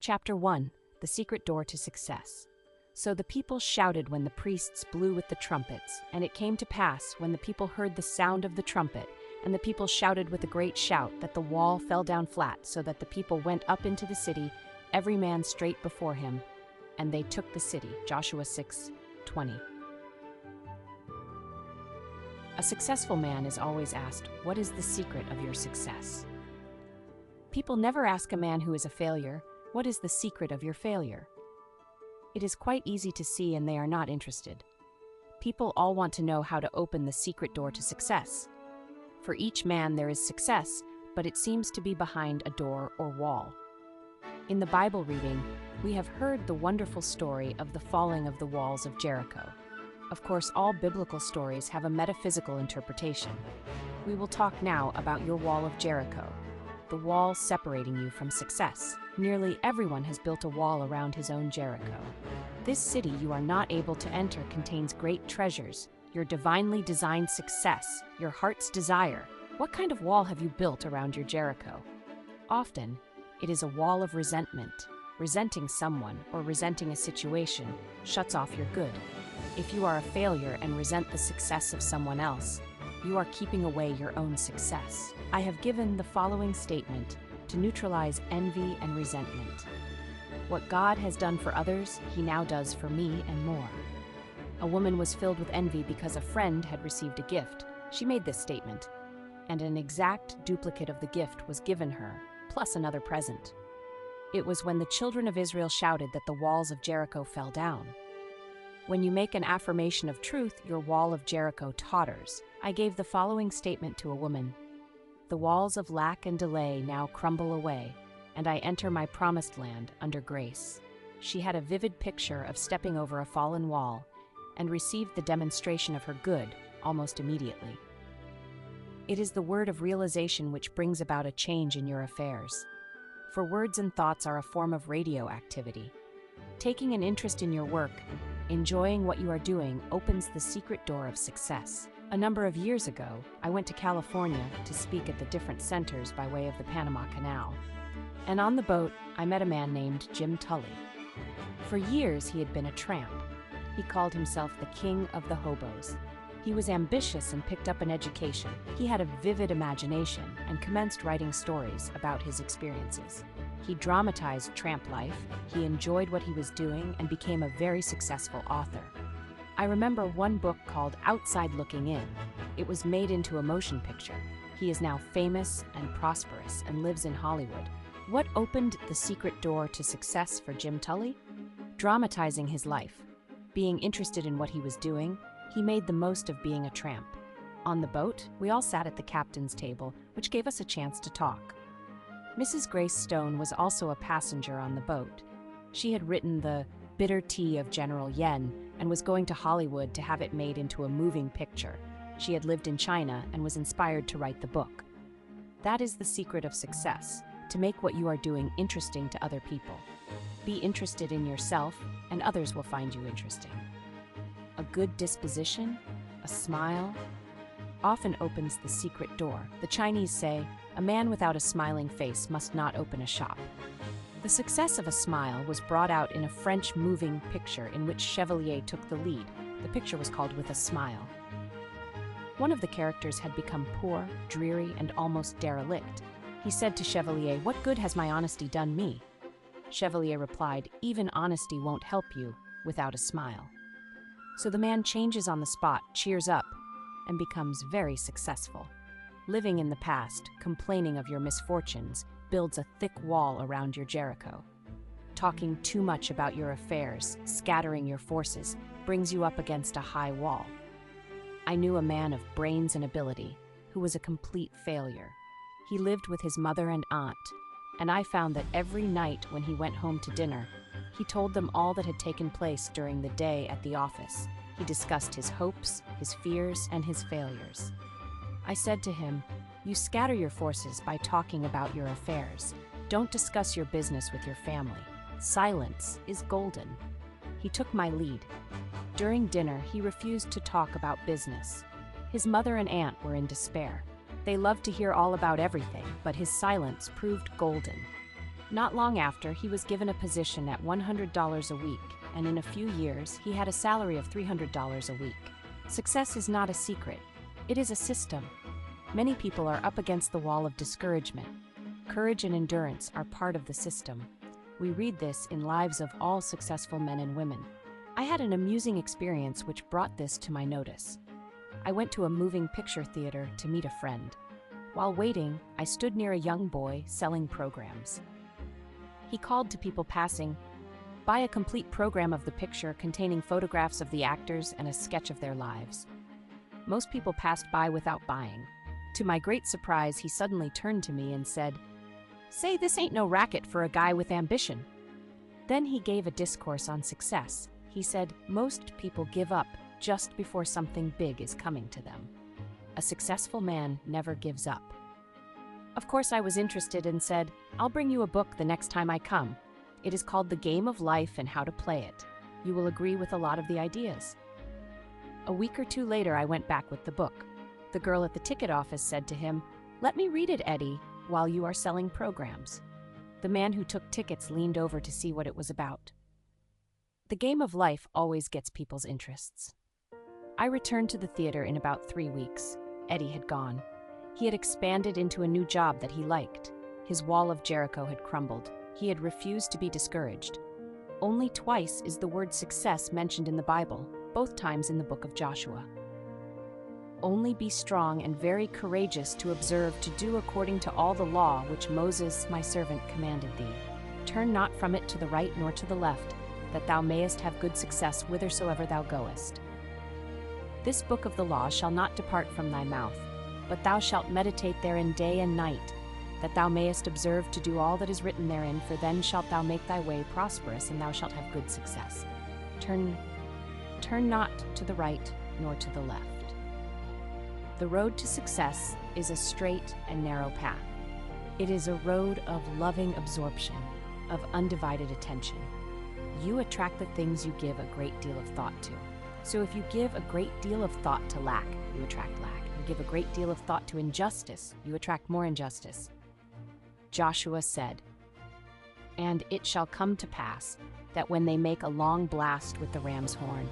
Chapter 1. The Secret Door to Success. So the people shouted when the priests blew with the trumpets, and it came to pass, when the people heard the sound of the trumpet, and the people shouted with a great shout, that the wall fell down flat, so that the people went up into the city, every man straight before him, and they took the city. Joshua 6:20. A successful man is always asked, what is the secret of your success? People never ask a man who is a failure, what is the secret of your failure? It is quite easy to see, and they are not interested. People all want to know how to open the secret door to success. For each man there is success, but it seems to be behind a door or wall. In the Bible reading, we have heard the wonderful story of the falling of the walls of Jericho. Of course, all biblical stories have a metaphysical interpretation. We will talk now about your wall of Jericho, the wall separating you from success. Nearly everyone has built a wall around his own Jericho. This city you are not able to enter contains great treasures, your divinely designed success, your heart's desire. What kind of wall have you built around your Jericho? Often, it is a wall of resentment. Resenting someone or resenting a situation shuts off your good. If you are a failure and resent the success of someone else, you are keeping away your own success. I have given the following statement to neutralize envy and resentment. What God has done for others, He now does for me and more. A woman was filled with envy because a friend had received a gift. She made this statement, and an exact duplicate of the gift was given her, plus another present. It was when the children of Israel shouted that the walls of Jericho fell down. When you make an affirmation of truth, your wall of Jericho totters. I gave the following statement to a woman. The walls of lack and delay now crumble away, and I enter my promised land under grace. She had a vivid picture of stepping over a fallen wall and received the demonstration of her good almost immediately. It is the word of realization which brings about a change in your affairs. For words and thoughts are a form of radioactivity. Taking an interest in your work, enjoying what you are doing, opens the secret door of success. A number of years ago, I went to California to speak at the different centers by way of the Panama Canal. And on the boat, I met a man named Jim Tully. For years, he had been a tramp. He called himself the King of the Hobos. He was ambitious and picked up an education. He had a vivid imagination and commenced writing stories about his experiences. He dramatized tramp life, he enjoyed what he was doing, and became a very successful author. I remember one book called Outside Looking In. It was made into a motion picture. He is now famous and prosperous and lives in Hollywood. What opened the secret door to success for Jim Tully? Dramatizing his life. Being interested in what he was doing, he made the most of being a tramp. On the boat, we all sat at the captain's table, which gave us a chance to talk. Mrs. Grace Stone was also a passenger on the boat. She had written The Bitter Tea of General Yen and was going to Hollywood to have it made into a moving picture. She had lived in China and was inspired to write the book. That is the secret of success, to make what you are doing interesting to other people. Be interested in yourself, and others will find you interesting. A good disposition, a smile, often opens the secret door. The Chinese say, a man without a smiling face must not open a shop. The success of a smile was brought out in a French moving picture in which Chevalier took the lead. The picture was called With a Smile. One of the characters had become poor, dreary, and almost derelict. He said to Chevalier, "What good has my honesty done me?" Chevalier replied, "Even honesty won't help you without a smile." So the man changes on the spot, cheers up, and becomes very successful. Living in the past, complaining of your misfortunes, builds a thick wall around your Jericho. Talking too much about your affairs, scattering your forces, brings you up against a high wall. I knew a man of brains and ability who was a complete failure. He lived with his mother and aunt, and I found that every night when he went home to dinner, he told them all that had taken place during the day at the office. He discussed his hopes, his fears, and his failures. I said to him, "You scatter your forces by talking about your affairs. Don't discuss your business with your family. Silence is golden." He took my lead. During dinner, he refused to talk about business. His mother and aunt were in despair. They loved to hear all about everything, but his silence proved golden. Not long after, he was given a position at $100 a week, and in a few years, he had a salary of $300 a week. Success is not a secret. It is a system. Many people are up against the wall of discouragement. Courage and endurance are part of the system. We read this in lives of all successful men and women. I had an amusing experience which brought this to my notice. I went to a moving picture theater to meet a friend. While waiting, I stood near a young boy selling programs. He called to people passing, "Buy a complete program of the picture containing photographs of the actors and a sketch of their lives." Most people passed by without buying. To my great surprise, he suddenly turned to me and said, "Say, this ain't no racket for a guy with ambition." Then he gave a discourse on success. He said, most people give up just before something big is coming to them. A successful man never gives up. Of course, I was interested and said, "I'll bring you a book the next time I come. It is called The Game of Life and How to Play It. You will agree with a lot of the ideas." A week or two later, I went back with the book. The girl at the ticket office said to him, "Let me read it, Eddie, while you are selling programs." The man who took tickets leaned over to see what it was about. The game of life always gets people's interests. I returned to the theater in about 3 weeks. Eddie had gone. He had expanded into a new job that he liked. His wall of Jericho had crumbled. He had refused to be discouraged. Only twice is the word success mentioned in the Bible, both times in the book of Joshua. "Only be strong and very courageous to observe to do according to all the law which Moses, my servant, commanded thee. Turn not from it to the right nor to the left, that thou mayest have good success whithersoever thou goest. This book of the law shall not depart from thy mouth, but thou shalt meditate therein day and night, that thou mayest observe to do all that is written therein, for then shalt thou make thy way prosperous, and thou shalt have good success. Turn not to the right nor to the left." The road to success is a straight and narrow path. It is a road of loving absorption, of undivided attention. You attract the things you give a great deal of thought to. So if you give a great deal of thought to lack, you attract lack. You give a great deal of thought to injustice, you attract more injustice. Joshua said, "And it shall come to pass, that when they make a long blast with the ram's horn,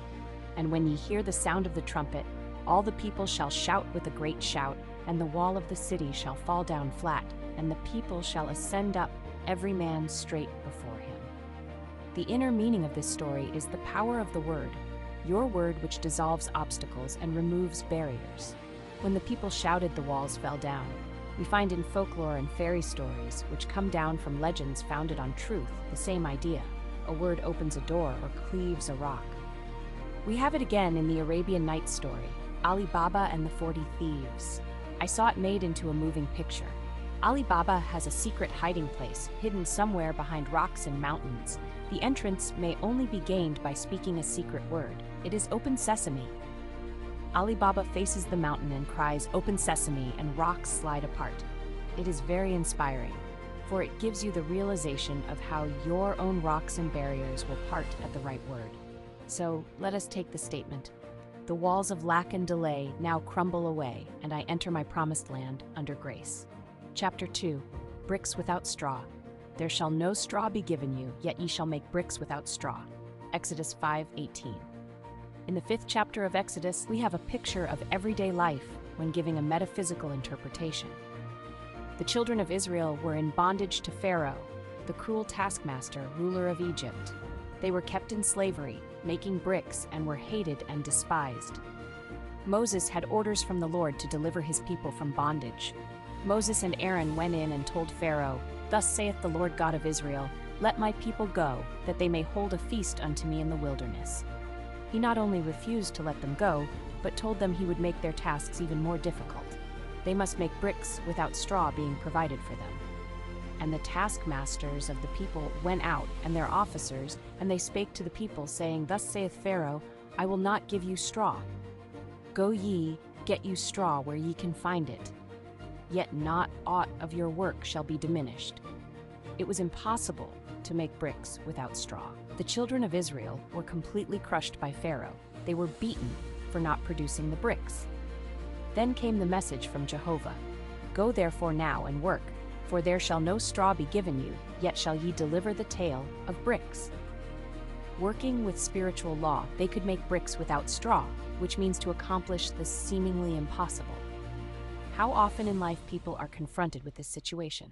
and when ye hear the sound of the trumpet, all the people shall shout with a great shout, and the wall of the city shall fall down flat, and the people shall ascend up, every man straight before him." The inner meaning of this story is the power of the word, your word which dissolves obstacles and removes barriers. When the people shouted, the walls fell down. We find in folklore and fairy stories, which come down from legends founded on truth, the same idea. A word opens a door or cleaves a rock. We have it again in the Arabian Nights story, Ali Baba and the 40 Thieves. I saw it made into a moving picture. Ali Baba has a secret hiding place, hidden somewhere behind rocks and mountains. The entrance may only be gained by speaking a secret word. It is "Open Sesame." Ali Baba faces the mountain and cries, "Open Sesame," and rocks slide apart. It is very inspiring, for it gives you the realization of how your own rocks and barriers will part at the right word. So let us take the statement. The walls of lack and delay now crumble away, and I enter my promised land under grace. Chapter 2, Bricks Without Straw. There shall no straw be given you, yet ye shall make bricks without straw. Exodus 5:18. In the 5th chapter of Exodus, we have a picture of everyday life when giving a metaphysical interpretation. The children of Israel were in bondage to Pharaoh, the cruel taskmaster, ruler of Egypt. They were kept in slavery, making bricks, and were hated and despised. Moses had orders from the Lord to deliver his people from bondage. Moses and Aaron went in and told Pharaoh, "Thus saith the Lord God of Israel, Let my people go, that they may hold a feast unto me in the wilderness." He not only refused to let them go, but told them he would make their tasks even more difficult. They must make bricks without straw being provided for them. And the taskmasters of the people went out, and their officers, and they spake to the people, saying, "Thus saith Pharaoh, I will not give you straw. Go ye, get you straw where ye can find it. Yet not aught of your work shall be diminished." It was impossible to make bricks without straw. The children of Israel were completely crushed by Pharaoh. They were beaten for not producing the bricks. Then came the message from Jehovah, "Go therefore now and work, For there shall no straw be given you, yet shall ye deliver the tale of bricks. Working with spiritual law, they could make bricks without straw, which means to accomplish the seemingly impossible. How often in life people are confronted with this situation?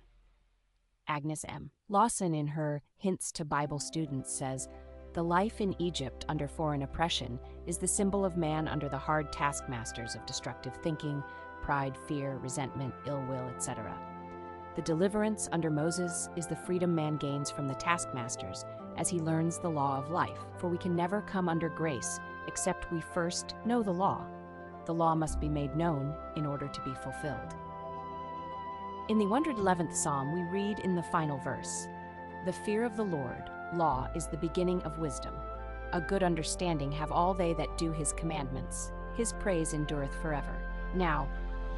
Agnes M. Lawson, in her Hints to Bible Students, says, "The life in Egypt under foreign oppression is the symbol of man under the hard taskmasters of destructive thinking, pride, fear, resentment, ill will, etc. The deliverance under Moses is the freedom man gains from the taskmasters as he learns the law of life, for we can never come under grace except we first know the law. The law must be made known in order to be fulfilled." In the 111th Psalm, we read in the final verse, "The fear of the Lord, law, is the beginning of wisdom. A good understanding have all they that do his commandments. His praise endureth forever." Now,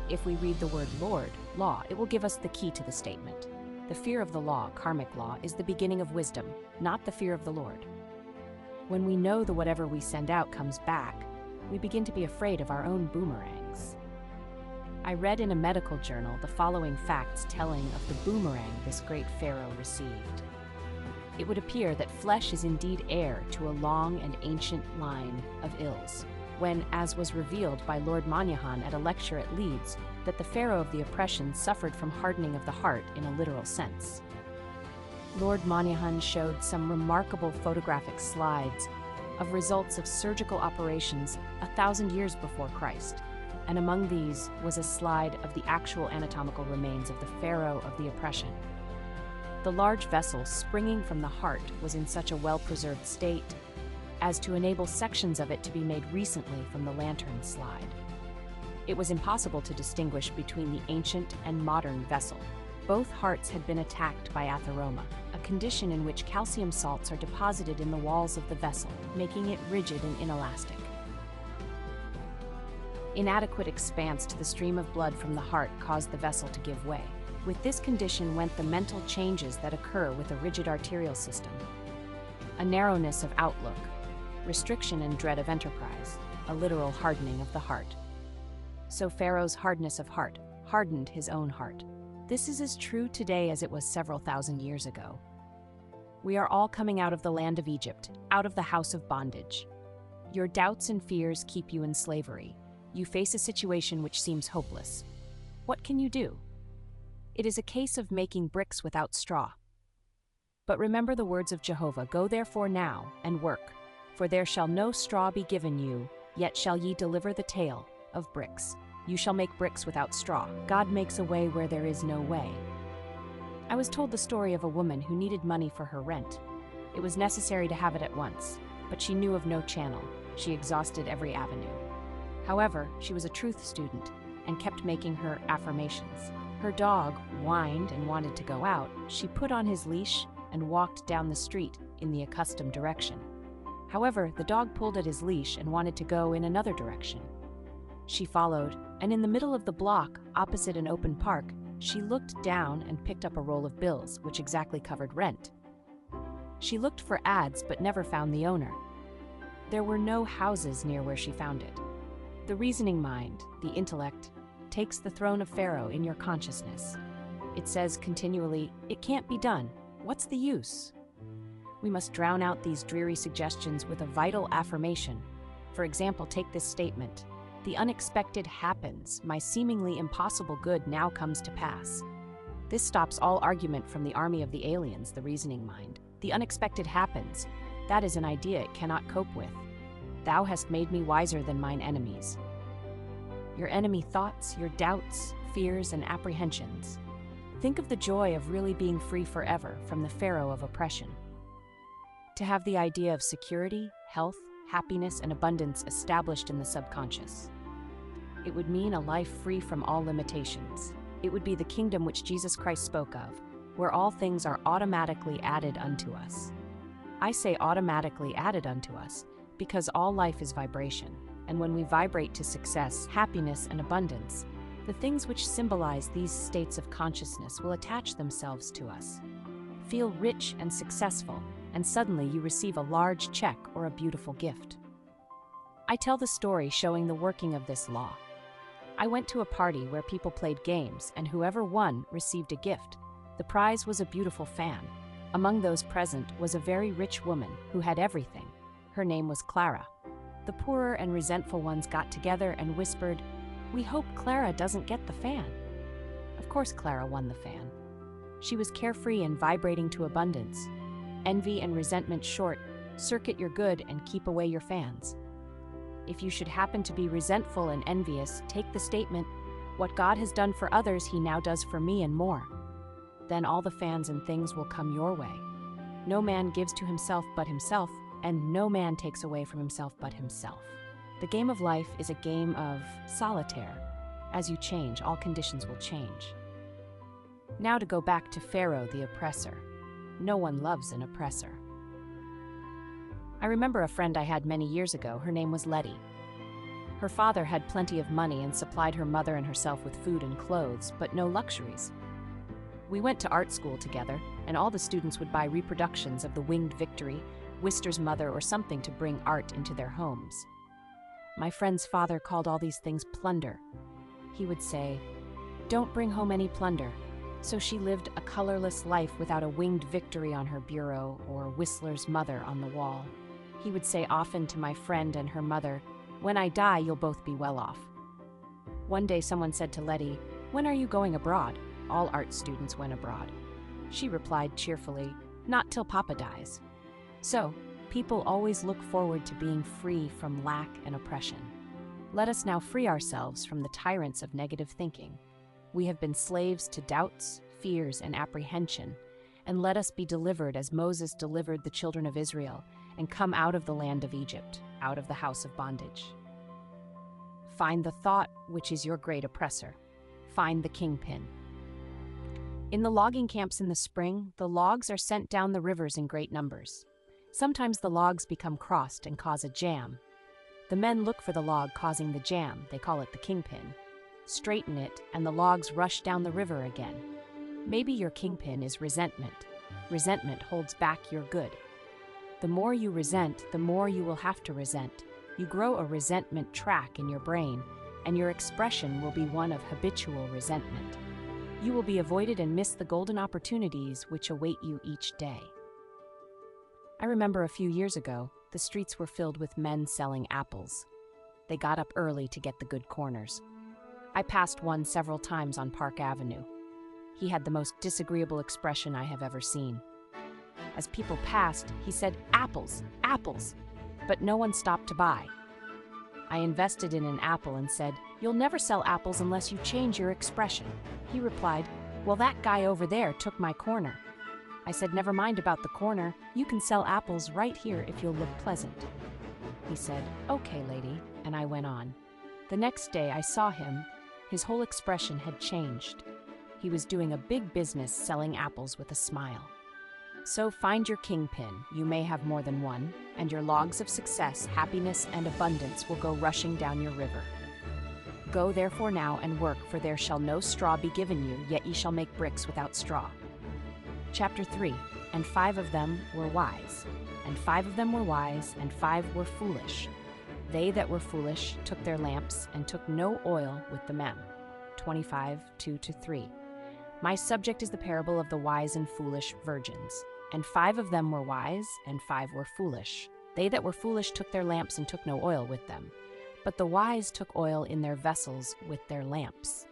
if we read the word Lord, law, it will give us the key to the statement. The fear of the law, karmic law, is the beginning of wisdom, not the fear of the Lord. When we know that whatever we send out comes back, we begin to be afraid of our own boomerangs. I read in a medical journal the following facts telling of the boomerang this great pharaoh received. It would appear that flesh is indeed heir to a long and ancient line of ills, when, as was revealed by Lord Moynihan at a lecture at Leeds, that the pharaoh of the oppression suffered from hardening of the heart in a literal sense. Lord Moynihan showed some remarkable photographic slides of results of surgical operations 1,000 years before Christ, and among these was a slide of the actual anatomical remains of the pharaoh of the oppression. The large vessel springing from the heart was in such a well-preserved state as to enable sections of it to be made recently from the lantern slide. It was impossible to distinguish between the ancient and modern vessel. Both hearts had been attacked by atheroma, a condition in which calcium salts are deposited in the walls of the vessel, making it rigid and inelastic. Inadequate expanse to the stream of blood from the heart caused the vessel to give way. With this condition went the mental changes that occur with a rigid arterial system. A narrowness of outlook, restriction and dread of enterprise, a literal hardening of the heart. So Pharaoh's hardness of heart hardened his own heart. This is as true today as it was several thousand years ago. We are all coming out of the land of Egypt, out of the house of bondage. Your doubts and fears keep you in slavery. You face a situation which seems hopeless. What can you do? It is a case of making bricks without straw. But remember the words of Jehovah, "Go therefore now, and work, for there shall no straw be given you, yet shall ye deliver the tale of bricks. You shall make bricks without straw. God makes a way where there is no way." I was told the story of a woman who needed money for her rent. It was necessary to have it at once, but she knew of no channel. She exhausted every avenue. However, she was a truth student and kept making her affirmations. Her dog whined and wanted to go out. She put on his leash and walked down the street in the accustomed direction. However, the dog pulled at his leash and wanted to go in another direction. She followed, and in the middle of the block, opposite an open park, she looked down and picked up a roll of bills, which exactly covered rent. She looked for ads but never found the owner. There were no houses near where she found it. The reasoning mind, the intellect, takes the throne of Pharaoh in your consciousness. It says continually, "It can't be done. What's the use?" We must drown out these dreary suggestions with a vital affirmation. For example, take this statement: "The unexpected happens. My seemingly impossible good now comes to pass." This stops all argument from the army of the aliens, the reasoning mind. The unexpected happens. That is an idea it cannot cope with. Thou hast made me wiser than mine enemies. Your enemy thoughts, your doubts, fears, and apprehensions. Think of the joy of really being free forever from the Pharaoh of oppression. To have the idea of security, health, happiness, and abundance established in the subconscious. It would mean a life free from all limitations. It would be the kingdom which Jesus Christ spoke of, where all things are automatically added unto us. I say automatically added unto us because all life is vibration, and when we vibrate to success, happiness, and abundance, the things which symbolize these states of consciousness will attach themselves to us. Feel rich and successful, and suddenly you receive a large check or a beautiful gift. I tell the story showing the working of this law. I went to a party where people played games, and whoever won received a gift, The prize was a beautiful fan. Among those present was a very rich woman who had everything. Her name was Clara. The poorer and resentful ones got together and whispered, "We hope Clara doesn't get the fan." Of course Clara won the fan. She was carefree and vibrating to abundance. Envy and resentment short, circuit your good and keep away your fans. If you should happen to be resentful and envious, take the statement, "What God has done for others, He now does for me and more." Then all the fans and things will come your way. No man gives to himself but himself, and no man takes away from himself but himself. The game of life is a game of solitaire. As you change, all conditions will change. Now to go back to Pharaoh the oppressor. No one loves an oppressor. I remember a friend I had many years ago. Her name was Letty. Her father had plenty of money and supplied her mother and herself with food and clothes, but no luxuries. We went to art school together, and all the students would buy reproductions of The Winged Victory, Wister's Mother, or something to bring art into their homes. My friend's father called all these things plunder. He would say, "Don't bring home any plunder." So she lived a colorless life without a Winged Victory on her bureau or Whistler's Mother on the wall. He would say often to my friend and her mother, "When I die, you'll both be well off." One day someone said to Letty, "When are you going abroad?" All art students went abroad. She replied cheerfully, "Not till Papa dies." So, people always look forward to being free from lack and oppression. Let us now free ourselves from the tyrants of negative thinking. We have been slaves to doubts, fears, and apprehension, and let us be delivered as Moses delivered the children of Israel and come out of the land of Egypt, out of the house of bondage. Find the thought which is your great oppressor. Find the kingpin. In the logging camps in the spring, the logs are sent down the rivers in great numbers. Sometimes the logs become crossed and cause a jam. The men look for the log causing the jam, they call it the kingpin, straighten it, and the logs rush down the river again. Maybe your kingpin is resentment. Resentment holds back your good. The more you resent, the more you will have to resent. You grow a resentment track in your brain, and your expression will be one of habitual resentment. You will be avoided and miss the golden opportunities which await you each day. I remember a few years ago, the streets were filled with men selling apples. They got up early to get the good corners. I passed one several times on Park Avenue. He had the most disagreeable expression I have ever seen. As people passed, he said, "Apples, apples," but no one stopped to buy. I invested in an apple and said, "You'll never sell apples unless you change your expression." He replied, "Well, that guy over there took my corner." I said, "Never mind about the corner. You can sell apples right here if you'll look pleasant." He said, "Okay, lady," and I went on. The next day I saw him. His whole expression had changed. He was doing a big business selling apples with a smile. So find your kingpin. You may have more than one, and your logs of success, happiness, and abundance will go rushing down your river. Go therefore now and work, for there shall no straw be given you, yet ye shall make bricks without straw. Chapter 3. And 5 of them were wise, and 5 of them were wise, and 5 were foolish. They that were foolish took their lamps, and took no oil with them. 25:2-3. My subject is the parable of the wise and foolish virgins. And 5 of them were wise, and 5 were foolish. They that were foolish took their lamps, and took no oil with them. But the wise took oil in their vessels with their lamps.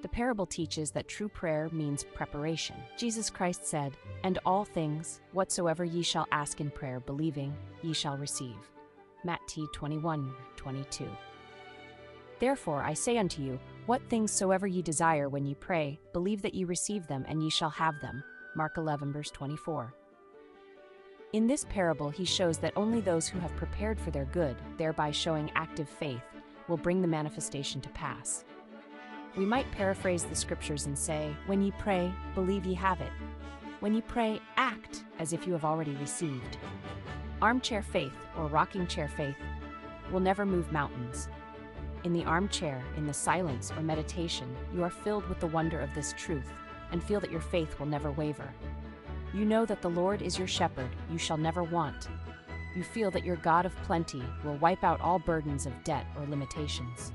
The parable teaches that true prayer means preparation. Jesus Christ said, "And all things, whatsoever ye shall ask in prayer, believing, ye shall receive." Matthew 21:22. Therefore I say unto you, what things soever ye desire when ye pray, believe that ye receive them, and ye shall have them. Mark 11:24. In this parable he shows that only those who have prepared for their good, thereby showing active faith, will bring the manifestation to pass. We might paraphrase the scriptures and say, when ye pray, believe ye have it. When ye pray, act as if you have already received. Armchair faith, or rocking chair faith, will never move mountains. In the armchair, in the silence or meditation, you are filled with the wonder of this truth, and feel that your faith will never waver. You know that the Lord is your shepherd, you shall never want. You feel that your God of plenty will wipe out all burdens of debt or limitations.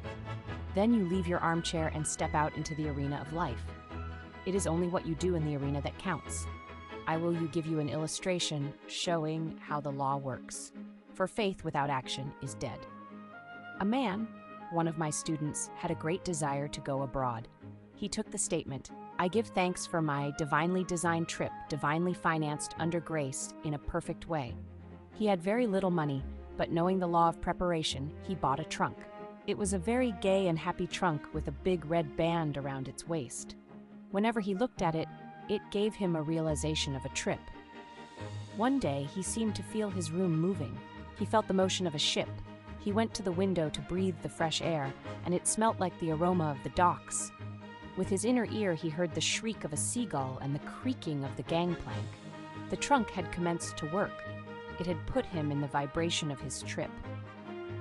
Then you leave your armchair and step out into the arena of life. It is only what you do in the arena that counts. I will give you an illustration showing how the law works. For faith without action is dead. A man, one of my students, had a great desire to go abroad. He took the statement, "I give thanks for my divinely designed trip, divinely financed under grace in a perfect way." He had very little money, but knowing the law of preparation, he bought a trunk. It was a very gay and happy trunk with a big red band around its waist. Whenever he looked at it, it gave him a realization of a trip. One day, he seemed to feel his room moving. He felt the motion of a ship. He went to the window to breathe the fresh air, and it smelt like the aroma of the docks. With his inner ear, he heard the shriek of a seagull and the creaking of the gangplank. The trunk had commenced to work. It had put him in the vibration of his trip.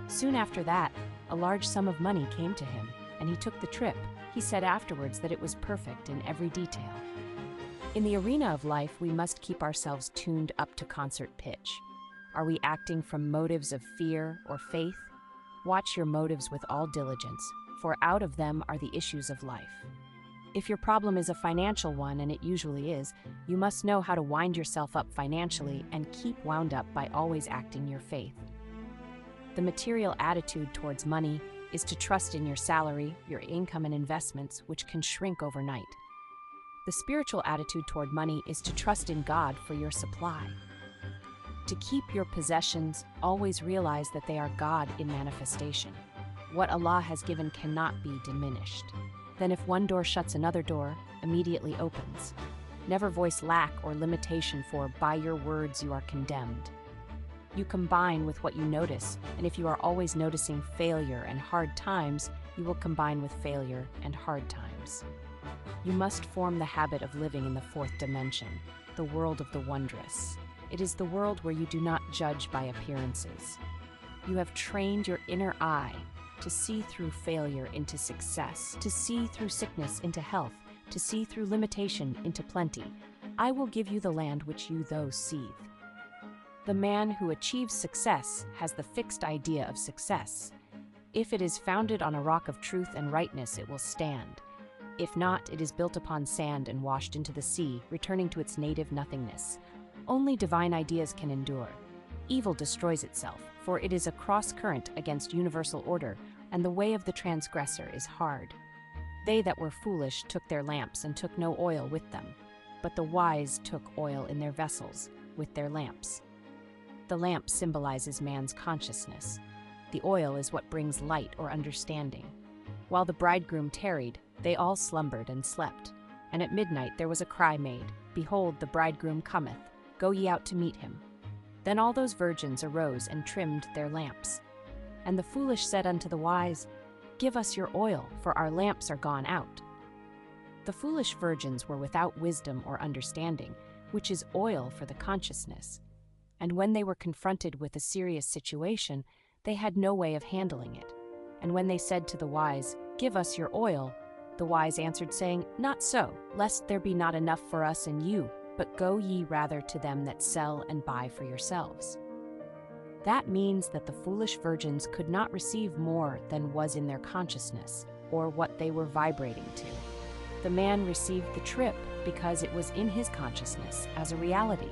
Soon after that, a large sum of money came to him, and he took the trip. He said afterwards that it was perfect in every detail. In the arena of life, we must keep ourselves tuned up to concert pitch. Are we acting from motives of fear or faith? Watch your motives with all diligence, for out of them are the issues of life. If your problem is a financial one, and it usually is, you must know how to wind yourself up financially and keep wound up by always acting your faith. The material attitude towards money is to trust in your salary, your income and investments, which can shrink overnight. The spiritual attitude toward money is to trust in God for your supply. To keep your possessions, always realize that they are God in manifestation. What Allah has given cannot be diminished. Then if one door shuts, another door immediately opens. Never voice lack or limitation, for by your words you are condemned. You combine with what you notice, and if you are always noticing failure and hard times, you will combine with failure and hard times. You must form the habit of living in the fourth dimension, the world of the wondrous. It is the world where you do not judge by appearances. You have trained your inner eye to see through failure into success, to see through sickness into health, to see through limitation into plenty. I will give you the land which you those seethe. The man who achieves success has the fixed idea of success. If it is founded on a rock of truth and rightness, it will stand. If not, it is built upon sand and washed into the sea, returning to its native nothingness. Only divine ideas can endure. Evil destroys itself, for it is a cross-current against universal order, and the way of the transgressor is hard. They that were foolish took their lamps and took no oil with them, but the wise took oil in their vessels with their lamps. The lamp symbolizes man's consciousness. The oil is what brings light or understanding. While the bridegroom tarried, they all slumbered and slept. And at midnight there was a cry made, "Behold, the bridegroom cometh, go ye out to meet him." Then all those virgins arose and trimmed their lamps. And the foolish said unto the wise, "Give us your oil, for our lamps are gone out." The foolish virgins were without wisdom or understanding, which is oil for the consciousness. And when they were confronted with a serious situation, they had no way of handling it. And when they said to the wise, "Give us your oil," the wise answered, saying, "Not so, lest there be not enough for us and you, but go ye rather to them that sell and buy for yourselves." That means that the foolish virgins could not receive more than was in their consciousness, or what they were vibrating to. The man received the trip because it was in his consciousness as a reality.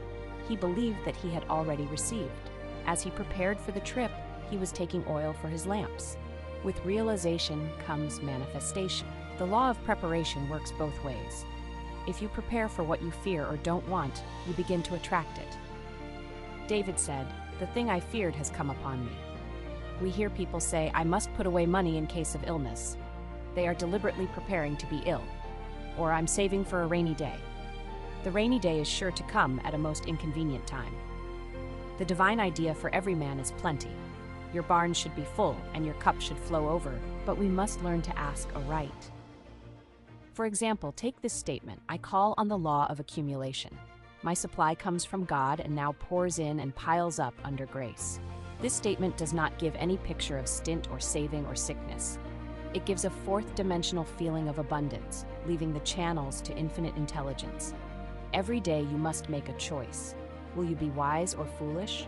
He believed that he had already received. As he prepared for the trip, he was taking oil for his lamps. With realization comes manifestation. The law of preparation works both ways. If you prepare for what you fear or don't want, you begin to attract it. David said, "The thing I feared has come upon me." We hear people say, "I must put away money in case of illness." They are deliberately preparing to be ill. Or, "I'm saving for a rainy day." The rainy day is sure to come at a most inconvenient time. The divine idea for every man is plenty. Your barns should be full and your cup should flow over, but we must learn to ask aright. For example, take this statement, "I call on the law of accumulation. My supply comes from God and now pours in and piles up under grace." This statement does not give any picture of stint or saving or sickness. It gives a fourth-dimensional feeling of abundance, leaving the channels to infinite intelligence. Every day you must make a choice. Will you be wise or foolish?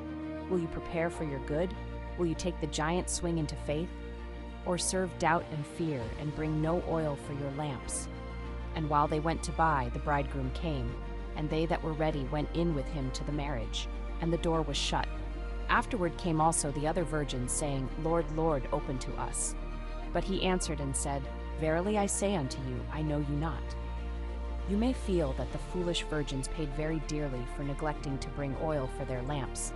Will you prepare for your good? Will you take the giant swing into faith? Or serve doubt and fear and bring no oil for your lamps? And while they went to buy, the bridegroom came, and they that were ready went in with him to the marriage, and the door was shut. Afterward came also the other virgins, saying, Lord, Lord, open to us. But he answered and said, Verily I say unto you, I know you not. You may feel that the foolish virgins paid very dearly for neglecting to bring oil for their lamps.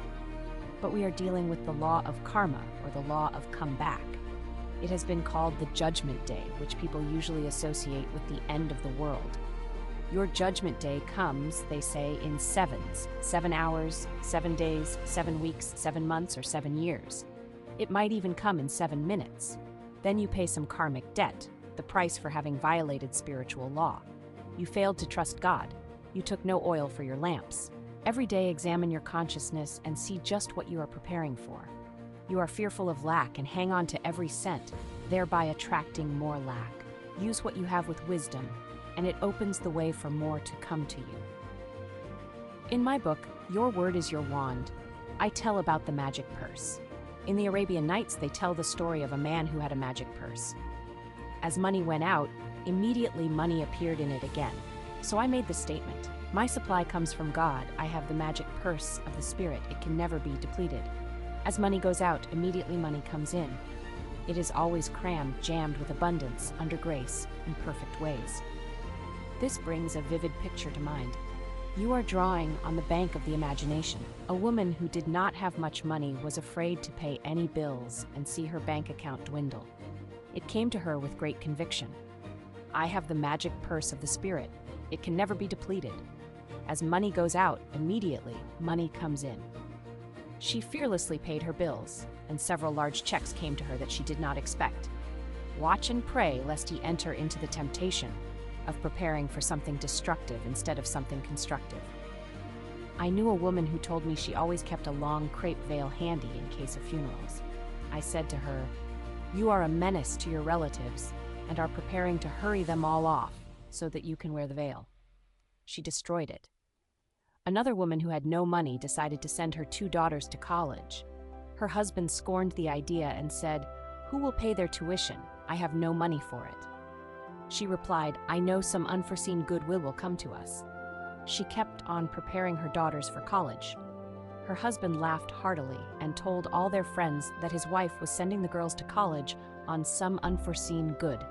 But we are dealing with the law of karma, or the law of come back. It has been called the Judgment Day, which people usually associate with the end of the world. Your Judgment Day comes, they say, in sevens, 7 hours, 7 days, 7 weeks, 7 months, or 7 years. It might even come in 7 minutes. Then you pay some karmic debt, the price for having violated spiritual law. You failed to trust God. You took no oil for your lamps. Every day examine your consciousness and see just what you are preparing for. You are fearful of lack and hang on to every cent, thereby attracting more lack. Use what you have with wisdom, and it opens the way for more to come to you. In my book, Your Word is Your Wand, I tell about the magic purse. In the Arabian Nights, they tell the story of a man who had a magic purse. As money went out, immediately money appeared in it again. So I made the statement, my supply comes from God. I have the magic purse of the Spirit. It can never be depleted. As money goes out, immediately money comes in. It is always crammed, jammed with abundance, under grace, in perfect ways. This brings a vivid picture to mind. You are drawing on the bank of the imagination. A woman who did not have much money was afraid to pay any bills and see her bank account dwindle. It came to her with great conviction. I have the magic purse of the Spirit. It can never be depleted. As money goes out, immediately money comes in. She fearlessly paid her bills, and several large checks came to her that she did not expect. Watch and pray lest ye enter into the temptation of preparing for something destructive instead of something constructive. I knew a woman who told me she always kept a long crepe veil handy in case of funerals. I said to her, You are a menace to your relatives and are preparing to hurry them all off so that you can wear the veil. She destroyed it. Another woman who had no money decided to send her 2 daughters to college. Her husband scorned the idea and said, Who will pay their tuition? I have no money for it. She replied, I know some unforeseen goodwill will come to us. She kept on preparing her daughters for college. Her husband laughed heartily and told all their friends that his wife was sending the girls to college on some unforeseen good.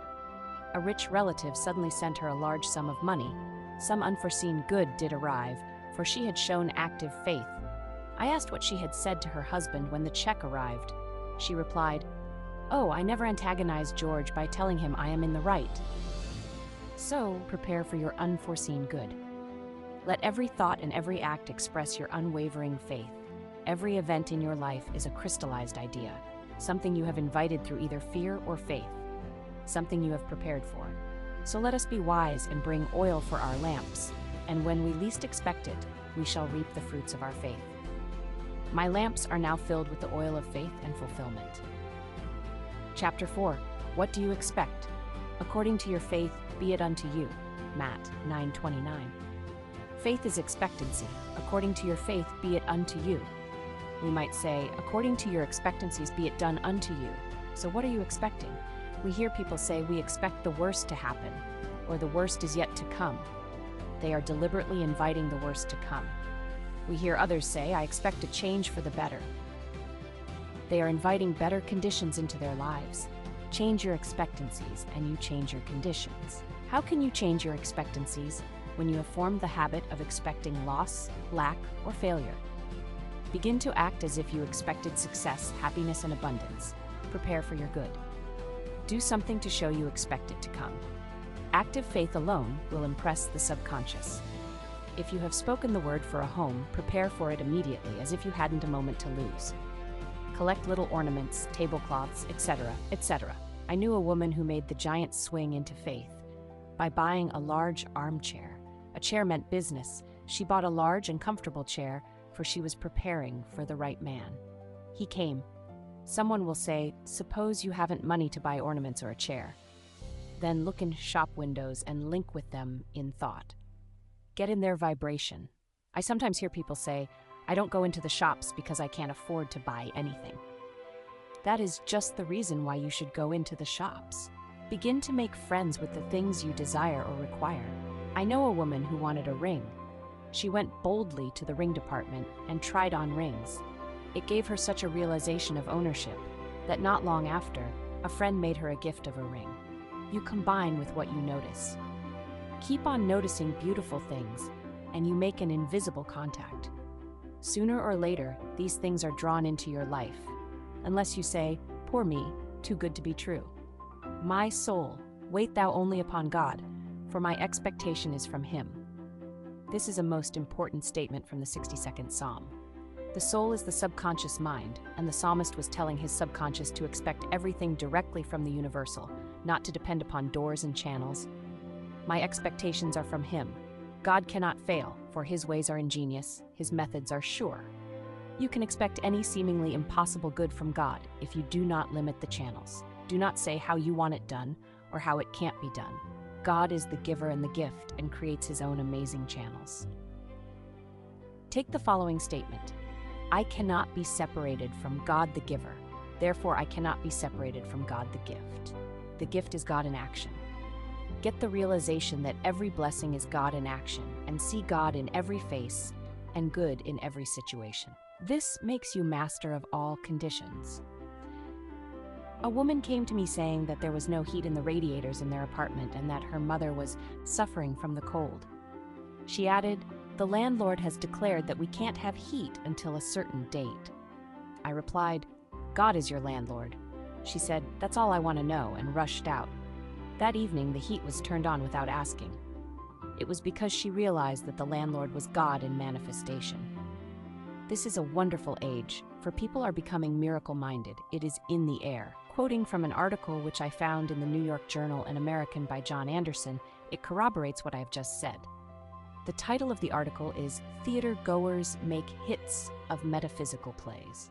A rich relative suddenly sent her a large sum of money. Some unforeseen good did arrive, for she had shown active faith. I asked what she had said to her husband when the check arrived. She replied, Oh, I never antagonized George by telling him I am in the right. So, prepare for your unforeseen good. Let every thought and every act express your unwavering faith. Every event in your life is a crystallized idea, something you have invited through either fear or faith, something you have prepared for. So let us be wise and bring oil for our lamps, and when we least expect it, we shall reap the fruits of our faith. My lamps are now filled with the oil of faith and fulfillment. Chapter 4. What do you expect? According to your faith, be it unto you. Matt 9:29. Faith is expectancy. According to your faith, be it unto you. We might say, according to your expectancies, be it done unto you. So what are you expecting? We hear people say we expect the worst to happen, or the worst is yet to come. They are deliberately inviting the worst to come. We hear others say, I expect a change for the better. They are inviting better conditions into their lives. Change your expectancies, and you change your conditions. How can you change your expectancies when you have formed the habit of expecting loss, lack, or failure? Begin to act as if you expected success, happiness, and abundance. Prepare for your good. Do something to show you expect it to come. Active faith alone will impress the subconscious. If you have spoken the word for a home, prepare for it immediately as if you hadn't a moment to lose. Collect little ornaments, tablecloths, etc., etc. I knew a woman who made the giant swing into faith by buying a large armchair. A chair meant business. She bought a large and comfortable chair, for she was preparing for the right man. He came. Someone will say, suppose you haven't money to buy ornaments or a chair. Then look in shop windows and link with them in thought. Get in their vibration. I sometimes hear people say, I don't go into the shops because I can't afford to buy anything. That is just the reason why you should go into the shops. Begin to make friends with the things you desire or require. I know a woman who wanted a ring. She went boldly to the ring department and tried on rings. It gave her such a realization of ownership that not long after, a friend made her a gift of a ring. You combine with what you notice. Keep on noticing beautiful things, and you make an invisible contact. Sooner or later, these things are drawn into your life, unless you say, "Poor me, too good to be true." My soul, wait thou only upon God, for my expectation is from Him. This is a most important statement from the 62nd Psalm. The soul is the subconscious mind, and the psalmist was telling his subconscious to expect everything directly from the universal, not to depend upon doors and channels. My expectations are from Him. God cannot fail, for His ways are ingenious, His methods are sure. You can expect any seemingly impossible good from God if you do not limit the channels. Do not say how you want it done or how it can't be done. God is the giver and the gift and creates His own amazing channels. Take the following statement. I cannot be separated from God the giver. Therefore, I cannot be separated from God the gift. The gift is God in action. Get the realization that every blessing is God in action, and see God in every face and good in every situation. This makes you master of all conditions. A woman came to me saying that there was no heat in the radiators in their apartment and that her mother was suffering from the cold. She added, "The landlord has declared that we can't have heat until a certain date." I replied, "God is your landlord." She said, "That's all I want to know," and rushed out. That evening, the heat was turned on without asking. It was because she realized that the landlord was God in manifestation. This is a wonderful age, for people are becoming miracle-minded. It is in the air. Quoting from an article which I found in the New York Journal and American by John Anderson, it corroborates what I have just said. The title of the article is "Theater Goers Make Hits of Metaphysical Plays."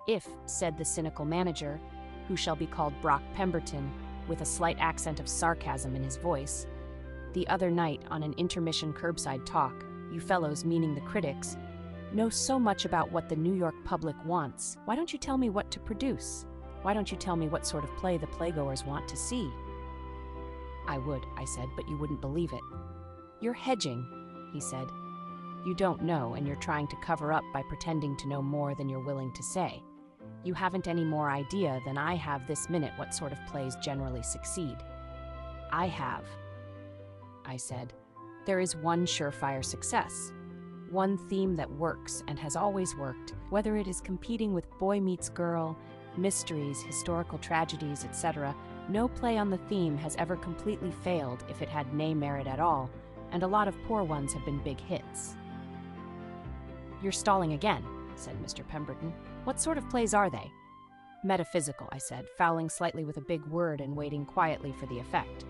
If, said the cynical manager, who shall be called Brock Pemberton, with a slight accent of sarcasm in his voice, the other night on an intermission curbside talk, you fellows, meaning the critics, know so much about what the New York public wants. Why don't you tell me what to produce? Why don't you tell me what sort of play the playgoers want to see? I would, I said, but you wouldn't believe it. You're hedging, he said. You don't know, and you're trying to cover up by pretending to know more than you're willing to say. You haven't any more idea than I have this minute what sort of plays generally succeed. I have, I said. There is one surefire success. One theme that works and has always worked, whether it is competing with Boy Meets Girl, mysteries, historical tragedies, etc. No play on the theme has ever completely failed if it had nay merit at all, and a lot of poor ones have been big hits. You're stalling again, said Mr. Pemberton. What sort of plays are they? Metaphysical, I said, fouling slightly with a big word and waiting quietly for the effect.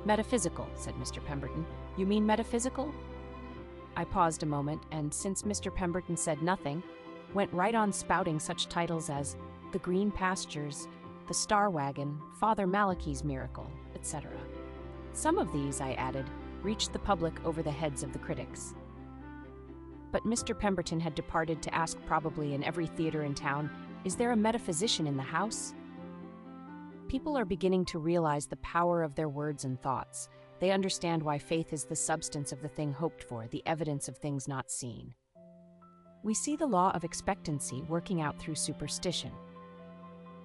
Metaphysical, said Mr. Pemberton. You mean metaphysical? I paused a moment, and since Mr. Pemberton said nothing, went right on spouting such titles as The Green Pastures, The Star Wagon, Father Malachi's Miracle, etc. Some of these, I added, reached the public over the heads of the critics. But Mr. Pemberton had departed to ask probably in every theater in town, is there a metaphysician in the house? People are beginning to realize the power of their words and thoughts. They understand why faith is the substance of the thing hoped for, the evidence of things not seen. We see the law of expectancy working out through superstition.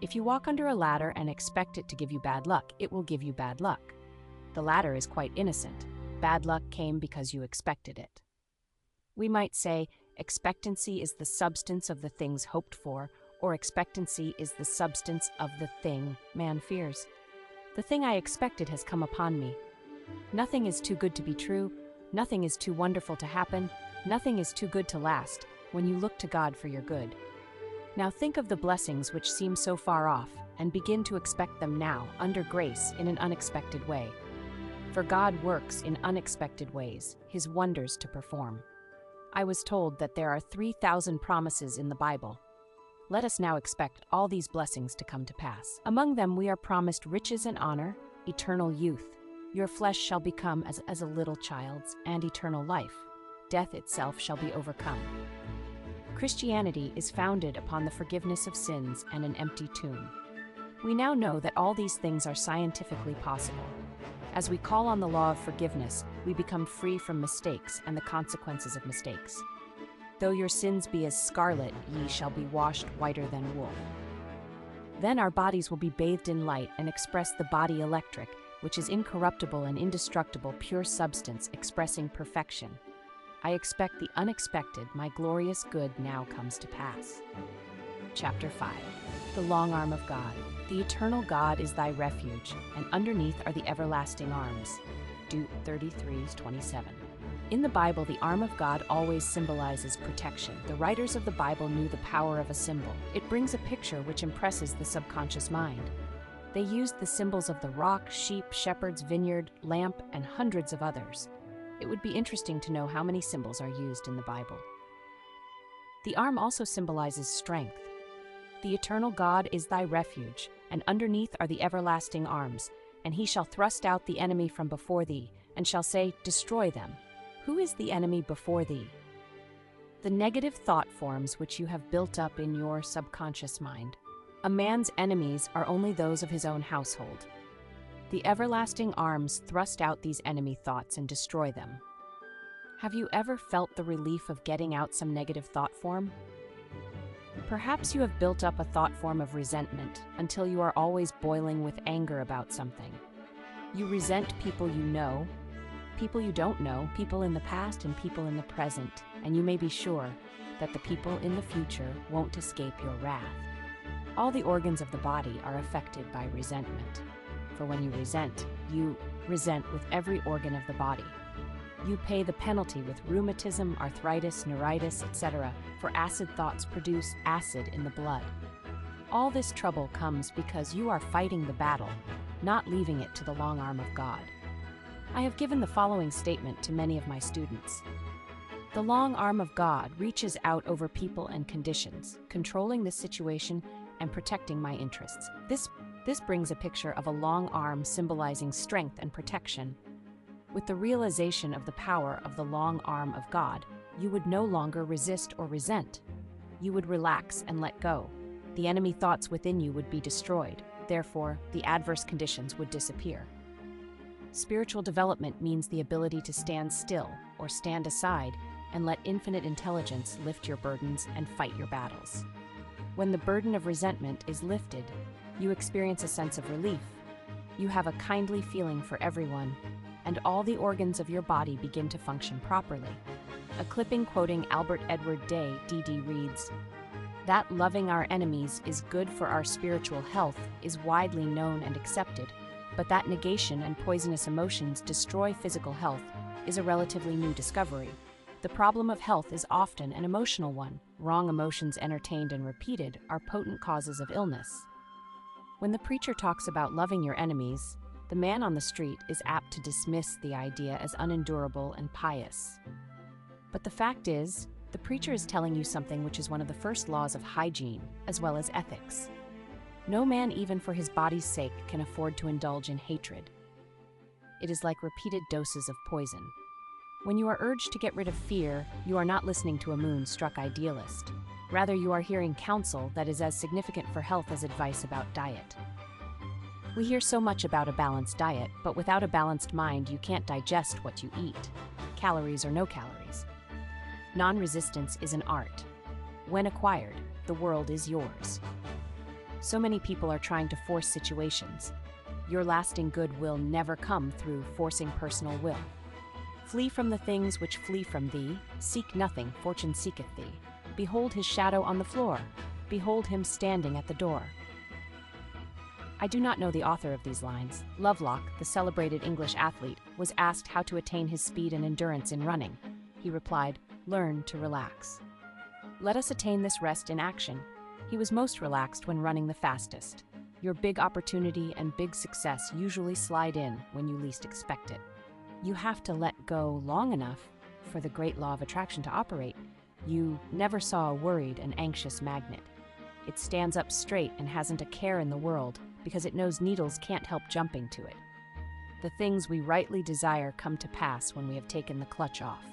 If you walk under a ladder and expect it to give you bad luck, it will give you bad luck. The ladder is quite innocent. Bad luck came because you expected it. We might say, expectancy is the substance of the things hoped for, or expectancy is the substance of the thing man fears. The thing I expected has come upon me. Nothing is too good to be true, nothing is too wonderful to happen, nothing is too good to last when you look to God for your good. Now think of the blessings which seem so far off, and begin to expect them now, under grace, in an unexpected way. For God works in unexpected ways, His wonders to perform. I was told that there are 3,000 promises in the Bible. Let us now expect all these blessings to come to pass. Among them we are promised riches and honor, eternal youth. Your flesh shall become as a little child's, and eternal life. Death itself shall be overcome. Christianity is founded upon the forgiveness of sins and an empty tomb. We now know that all these things are scientifically possible. As we call on the law of forgiveness, we become free from mistakes and the consequences of mistakes. Though your sins be as scarlet, ye shall be washed whiter than wool. Then our bodies will be bathed in light and express the body electric, which is incorruptible and indestructible pure substance expressing perfection. I expect the unexpected, my glorious good now comes to pass. Chapter 5. The long arm of God. The eternal God is thy refuge, and underneath are the everlasting arms. Deut 33:27. In the Bible, the arm of God always symbolizes protection. The writers of the Bible knew the power of a symbol. It brings a picture which impresses the subconscious mind. They used the symbols of the rock, sheep, shepherd's vineyard, lamp, and hundreds of others. It would be interesting to know how many symbols are used in the Bible. The arm also symbolizes strength. The eternal God is thy refuge, and underneath are the everlasting arms, and he shall thrust out the enemy from before thee, and shall say, Destroy them. Who is the enemy before thee? The negative thought forms which you have built up in your subconscious mind. A man's enemies are only those of his own household. The everlasting arms thrust out these enemy thoughts and destroy them. Have you ever felt the relief of getting out some negative thought form? Perhaps you have built up a thought form of resentment until you are always boiling with anger about something. You resent people you know, people you don't know, people in the past and people in the present, and you may be sure that the people in the future won't escape your wrath. All the organs of the body are affected by resentment. For when you resent with every organ of the body. You pay the penalty with rheumatism, arthritis, neuritis, etc., for acid thoughts produce acid in the blood. All this trouble comes because you are fighting the battle, not leaving it to the long arm of God. I have given the following statement to many of my students. The long arm of God reaches out over people and conditions, controlling the situation and protecting my interests. This brings a picture of a long arm symbolizing strength and protection. With the realization of the power of the long arm of God, you would no longer resist or resent. You would relax and let go. The enemy thoughts within you would be destroyed. Therefore, the adverse conditions would disappear. Spiritual development means the ability to stand still or stand aside and let infinite intelligence lift your burdens and fight your battles. When the burden of resentment is lifted, you experience a sense of relief. You have a kindly feeling for everyone, and all the organs of your body begin to function properly. A clipping quoting Albert Edward Day, D.D. reads, "That loving our enemies is good for our spiritual health is widely known and accepted, but that negation and poisonous emotions destroy physical health is a relatively new discovery. The problem of health is often an emotional one. Wrong emotions entertained and repeated are potent causes of illness." When the preacher talks about loving your enemies, the man on the street is apt to dismiss the idea as unendurable and pious. But the fact is, the preacher is telling you something which is one of the first laws of hygiene, as well as ethics. No man, even for his body's sake, can afford to indulge in hatred. It is like repeated doses of poison. When you are urged to get rid of fear, you are not listening to a moon-struck idealist. Rather, you are hearing counsel that is as significant for health as advice about diet. We hear so much about a balanced diet, but without a balanced mind, you can't digest what you eat, calories or no calories. Non-resistance is an art. When acquired, the world is yours. So many people are trying to force situations. Your lasting good will never come through forcing personal will. Flee from the things which flee from thee. Seek nothing, fortune seeketh thee. Behold his shadow on the floor. Behold him standing at the door. I do not know the author of these lines. Lovelock, the celebrated English athlete, was asked how to attain his speed and endurance in running. He replied, "Learn to relax." Let us attain this rest in action. He was most relaxed when running the fastest. Your big opportunity and big success usually slide in when you least expect it. You have to let go long enough for the great law of attraction to operate. You never saw a worried and anxious magnet. It stands up straight and hasn't a care in the world because it knows needles can't help jumping to it. The things we rightly desire come to pass when we have taken the clutch off.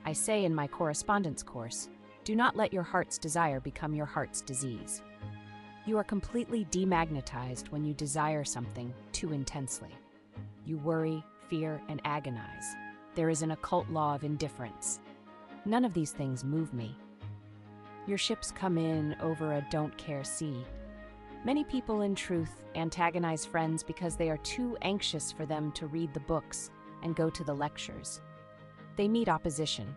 I say in my correspondence course, do not let your heart's desire become your heart's disease. You are completely demagnetized when you desire something too intensely. You worry, fear, and agonize. There is an occult law of indifference. None of these things move me. Your ships come in over a don't care sea. Many people, in truth, antagonize friends because they are too anxious for them to read the books and go to the lectures. They meet opposition.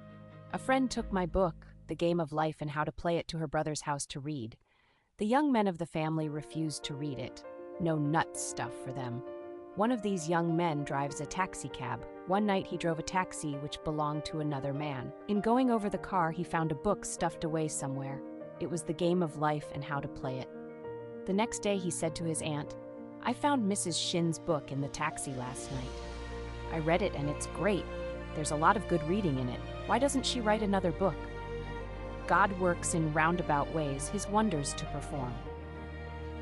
A friend took my book, The Game of Life and How to Play It, to her brother's house to read. The young men of the family refused to read it. No nuts stuff for them. One of these young men drives a taxi cab. One night he drove a taxi which belonged to another man. In going over the car, he found a book stuffed away somewhere. It was The Game of Life and How to Play It. The next day he said to his aunt, "I found Mrs. Shinn's book in the taxi last night. I read it and it's great. There's a lot of good reading in it. Why doesn't she write another book?" God works in roundabout ways his wonders to perform.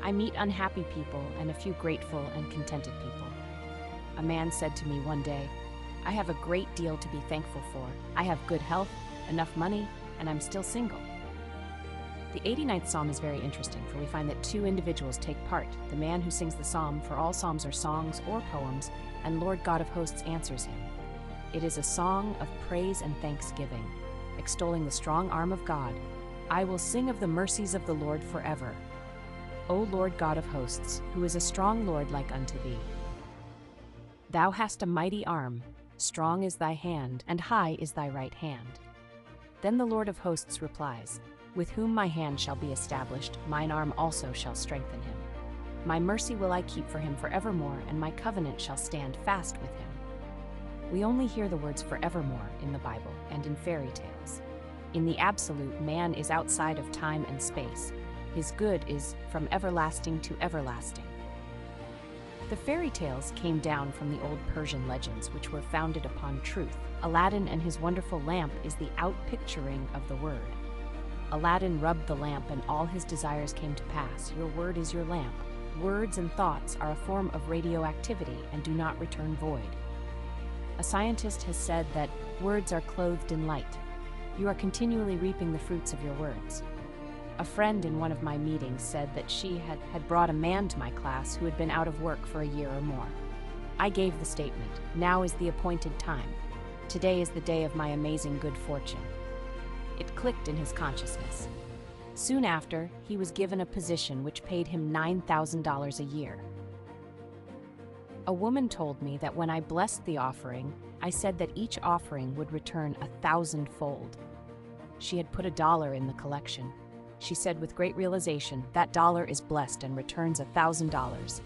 I meet unhappy people and a few grateful and contented people. A man said to me one day, "I have a great deal to be thankful for. I have good health, enough money, and I'm still single." The 89th Psalm is very interesting, for we find that two individuals take part. The man who sings the psalm, for all psalms are songs or poems, and Lord God of hosts answers him. It is a song of praise and thanksgiving, extolling the strong arm of God. I will sing of the mercies of the Lord forever. O Lord God of hosts, who is a strong Lord like unto thee. Thou hast a mighty arm, strong is thy hand, and high is thy right hand. Then the Lord of hosts replies, "With whom my hand shall be established, mine arm also shall strengthen him. My mercy will I keep for him forevermore, and my covenant shall stand fast with him." We only hear the words forevermore in the Bible and in fairy tales. In the absolute, man is outside of time and space. His good is from everlasting to everlasting. The fairy tales came down from the old Persian legends, which were founded upon truth. Aladdin and his wonderful lamp is the outpicturing of the word. Aladdin rubbed the lamp and all his desires came to pass. Your word is your lamp. Words and thoughts are a form of radioactivity and do not return void. A scientist has said that words are clothed in light. You are continually reaping the fruits of your words. A friend in one of my meetings said that she had brought a man to my class who had been out of work for a year or more. I gave the statement, "Now is the appointed time. Today is the day of my amazing good fortune." It clicked in his consciousness. Soon after, he was given a position which paid him $9,000 a year. A woman told me that when I blessed the offering, I said that each offering would return 1,000-fold. She had put $1 in the collection. She said with great realization, that $1 is blessed and returns $1,000.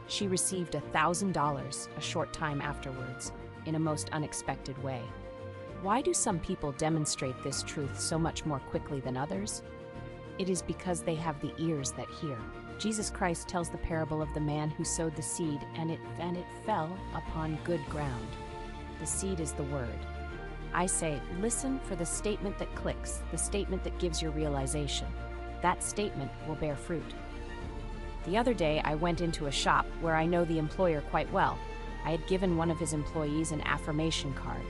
She received $1,000 a short time afterwards, in a most unexpected way. Why do some people demonstrate this truth so much more quickly than others? It is because they have the ears that hear. Jesus Christ tells the parable of the man who sowed the seed, and it fell upon good ground. The seed is the word. I say, listen for the statement that clicks, the statement that gives your realization. That statement will bear fruit. The other day, I went into a shop where I know the employer quite well. I had given one of his employees an affirmation card.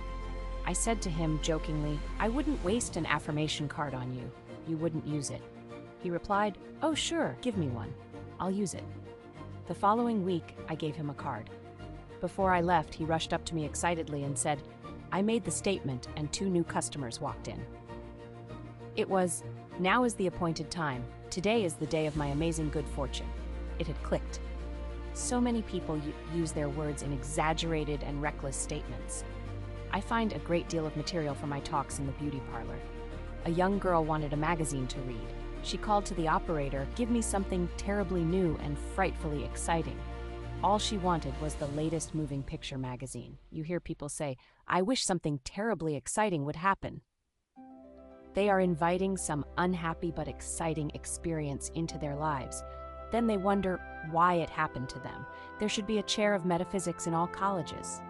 I said to him jokingly, "I wouldn't waste an affirmation card on you. You wouldn't use it." He replied, "Oh sure, give me one. I'll use it." The following week, I gave him a card. Before I left, he rushed up to me excitedly and said, "I made the statement and 2 new customers walked in." It was, "Now is the appointed time. Today is the day of my amazing good fortune." It had clicked. So many people use their words in exaggerated and reckless statements. I find a great deal of material for my talks in the beauty parlor. A young girl wanted a magazine to read. She called to the operator, "Give me something terribly new and frightfully exciting." All she wanted was the latest moving picture magazine. You hear people say, "I wish something terribly exciting would happen." They are inviting some unhappy but exciting experience into their lives. Then they wonder why it happened to them. There should be a chair of metaphysics in all colleges.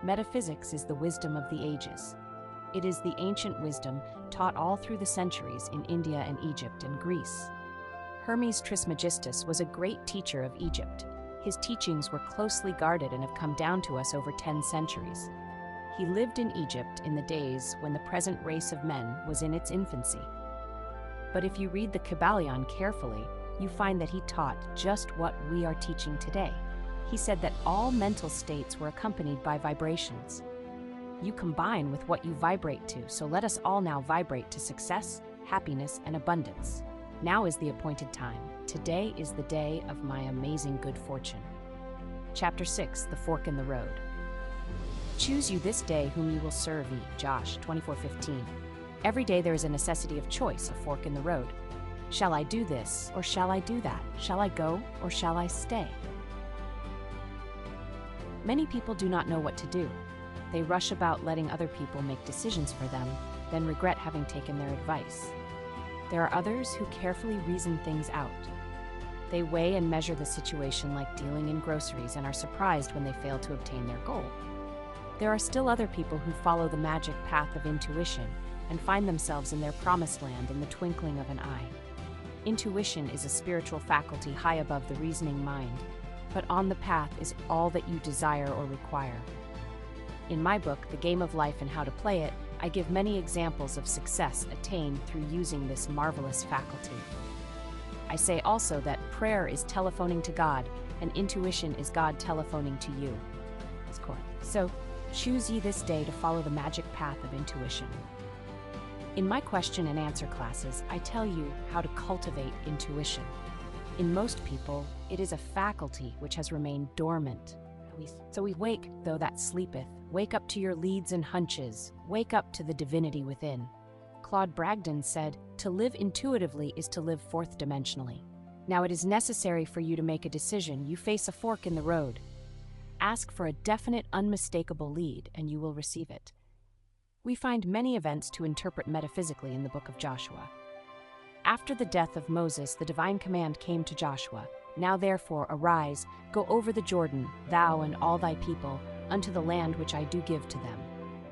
Metaphysics is the wisdom of the ages. It is the ancient wisdom taught all through the centuries in India and Egypt and Greece. Hermes Trismegistus was a great teacher of Egypt. His teachings were closely guarded and have come down to us over 10 centuries. He lived in Egypt in the days when the present race of men was in its infancy. But if you read the Kybalion carefully, you find that he taught just what we are teaching today. He said that all mental states were accompanied by vibrations. You combine with what you vibrate to, so let us all now vibrate to success, happiness, and abundance. Now is the appointed time. Today is the day of my amazing good fortune. Chapter 6, The Fork in the Road. Choose you this day whom you will serve. Josh 24:15. Every day there is a necessity of choice, a fork in the road. Shall I do this or shall I do that? Shall I go or shall I stay? Many people do not know what to do. They rush about letting other people make decisions for them, then regret having taken their advice. There are others who carefully reason things out. They weigh and measure the situation like dealing in groceries and are surprised when they fail to obtain their goal. There are still other people who follow the magic path of intuition and find themselves in their promised land in the twinkling of an eye. Intuition is a spiritual faculty high above the reasoning mind, but on the path is all that you desire or require. In my book, The Game of Life and How to Play It, I give many examples of success attained through using this marvelous faculty. I say also that prayer is telephoning to God, and intuition is God telephoning to you. So, choose ye this day to follow the magic path of intuition. In my question and answer classes, I tell you how to cultivate intuition. In most people, it is a faculty which has remained dormant. So we wake, though that sleepeth. Wake up to your leads and hunches. Wake up to the divinity within. Claude Bragdon said, "To live intuitively is to live fourth dimensionally." Now it is necessary for you to make a decision. You face a fork in the road. Ask for a definite, unmistakable lead, and you will receive it. We find many events to interpret metaphysically in the book of Joshua. After the death of Moses, the divine command came to Joshua, "Now therefore arise, go over the Jordan, thou and all thy people, unto the land which I do give to them.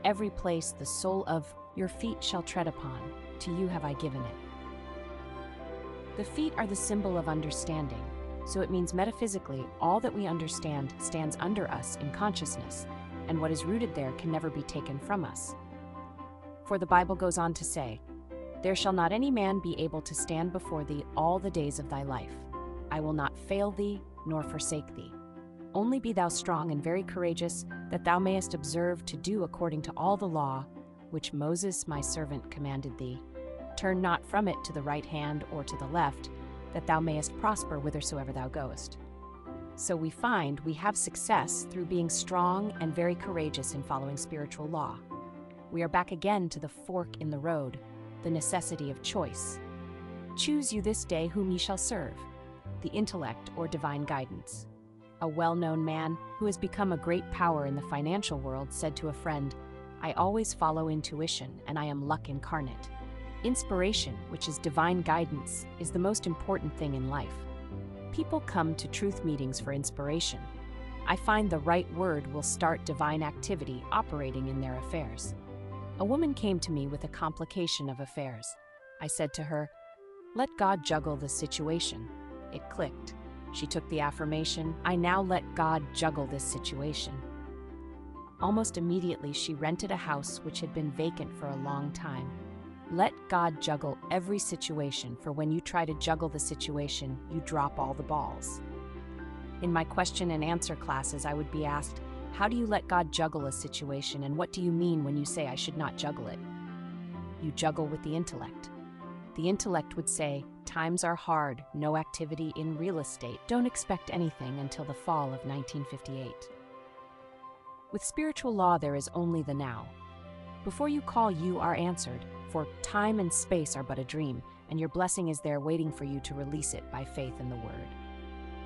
Every place the sole of your feet shall tread upon, to you have I given it." The feet are the symbol of understanding, so it means metaphysically all that we understand stands under us in consciousness, and what is rooted there can never be taken from us. For the Bible goes on to say, "There shall not any man be able to stand before thee all the days of thy life. I will not fail thee, nor forsake thee. Only be thou strong and very courageous, that thou mayest observe to do according to all the law, which Moses my servant commanded thee. Turn not from it to the right hand or to the left, that thou mayest prosper whithersoever thou goest." So we find we have success through being strong and very courageous in following spiritual law. We are back again to the fork in the road, the necessity of choice. Choose you this day whom ye shall serve, the intellect or divine guidance. A well-known man who has become a great power in the financial world said to a friend, "I always follow intuition, and I am luck incarnate." Inspiration, which is divine guidance, is the most important thing in life. People come to truth meetings for inspiration. I find the right word will start divine activity operating in their affairs. A woman came to me with a complication of affairs. I said to her, "Let God juggle the situation." It clicked. She took the affirmation, "I now let God juggle this situation." Almost immediately, she rented a house which had been vacant for a long time. Let God juggle every situation, for when you try to juggle the situation, you drop all the balls. In my question and answer classes, I would be asked, "How do you let God juggle a situation, and what do you mean when you say I should not juggle it?" You juggle with the intellect. The intellect would say, "Times are hard, no activity in real estate. Don't expect anything until the fall of 1958. With spiritual law, there is only the now. Before you call, you are answered, for time and space are but a dream, and your blessing is there waiting for you to release it by faith in the Word.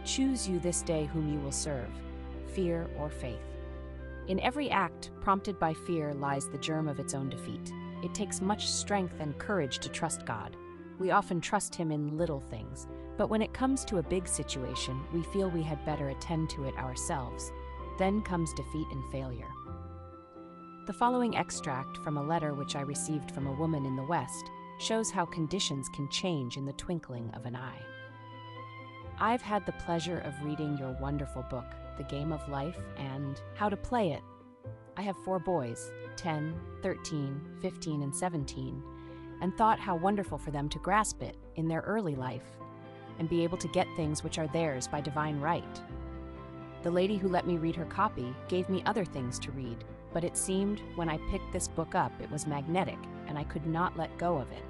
Choose you this day whom you will serve, fear or faith. In every act prompted by fear lies the germ of its own defeat. It takes much strength and courage to trust God. We often trust Him in little things, but when it comes to a big situation, we feel we had better attend to it ourselves. Then comes defeat and failure. The following extract from a letter which I received from a woman in the West shows how conditions can change in the twinkling of an eye. I've had the pleasure of reading your wonderful book, The Game of Life and How to Play It. I have 4 boys, 10, 13, 15, and 17, and thought how wonderful for them to grasp it in their early life. and be able to get things which are theirs by divine right. The lady who let me read her copy gave me other things to read, but it seemed when I picked this book up it was magnetic, and I could not let go of it.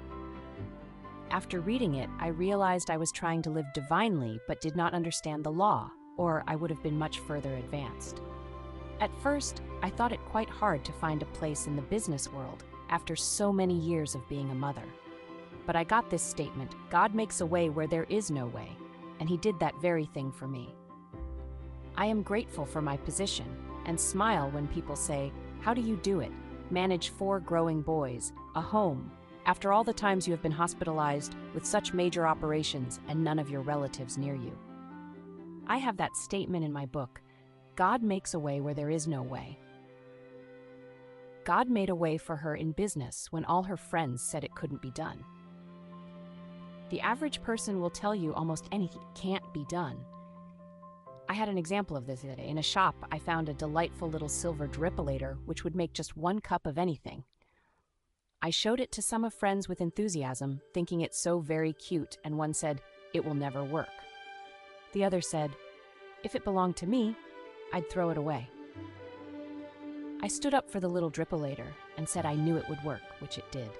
After reading it, I realized I was trying to live divinely but did not understand the law, or I would have been much further advanced. At first, I thought it quite hard to find a place in the business world after so many years of being a mother. But I got this statement, God makes a way where there is no way, and He did that very thing for me. I am grateful for my position and smile when people say, "How do you do it? Manage 4 growing boys, a home, after all the times you have been hospitalized with such major operations and none of your relatives near you." I have that statement in my book, God makes a way where there is no way. God made a way for her in business when all her friends said it couldn't be done. The average person will tell you almost anything can't be done. I had an example of this today. In a shop, I found a delightful little silver drippolator which would make just 1 cup of anything. I showed it to some of friends with enthusiasm, thinking it so very cute, and one said, "It will never work." The other said, "If it belonged to me, I'd throw it away." I stood up for the little drippolator and said I knew it would work, which it did.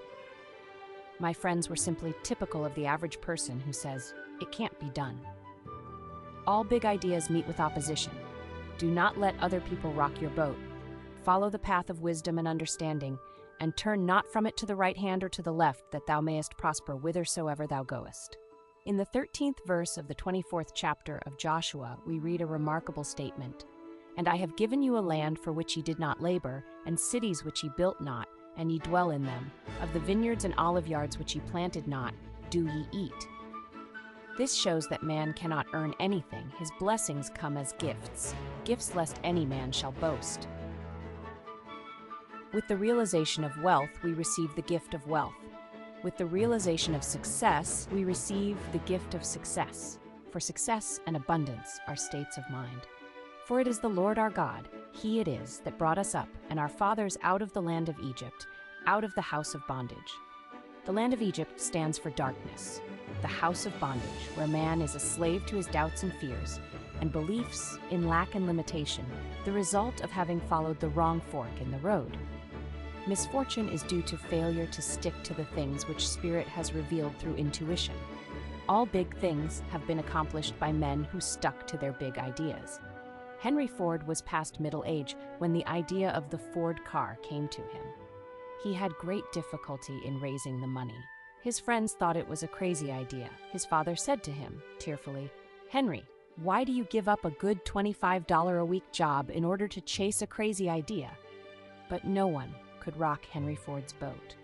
My friends were simply typical of the average person who says, "It can't be done." All big ideas meet with opposition. Do not let other people rock your boat. Follow the path of wisdom and understanding, and turn not from it to the right hand or to the left, that thou mayest prosper whithersoever thou goest. In the 13th verse of the 24th chapter of Joshua, we read a remarkable statement. "And I have given you a land for which ye did not labor, and cities which ye built not, and ye dwell in them. Of the vineyards and olive yards which ye planted not, do ye eat." This shows that man cannot earn anything. His blessings come as gifts, gifts lest any man shall boast. With the realization of wealth, we receive the gift of wealth. With the realization of success, we receive the gift of success. For success and abundance are states of mind. For it is the Lord our God, He it is that brought us up and our fathers out of the land of Egypt, out of the house of bondage. The land of Egypt stands for darkness, the house of bondage, where man is a slave to his doubts and fears, and beliefs in lack and limitation, the result of having followed the wrong fork in the road. Misfortune is due to failure to stick to the things which Spirit has revealed through intuition. All big things have been accomplished by men who stuck to their big ideas. Henry Ford was past middle age when the idea of the Ford car came to him. He had great difficulty in raising the money. His friends thought it was a crazy idea. His father said to him, tearfully, "Henry, why do you give up a good $25 a week job in order to chase a crazy idea?" But no one could rock Henry Ford's boat.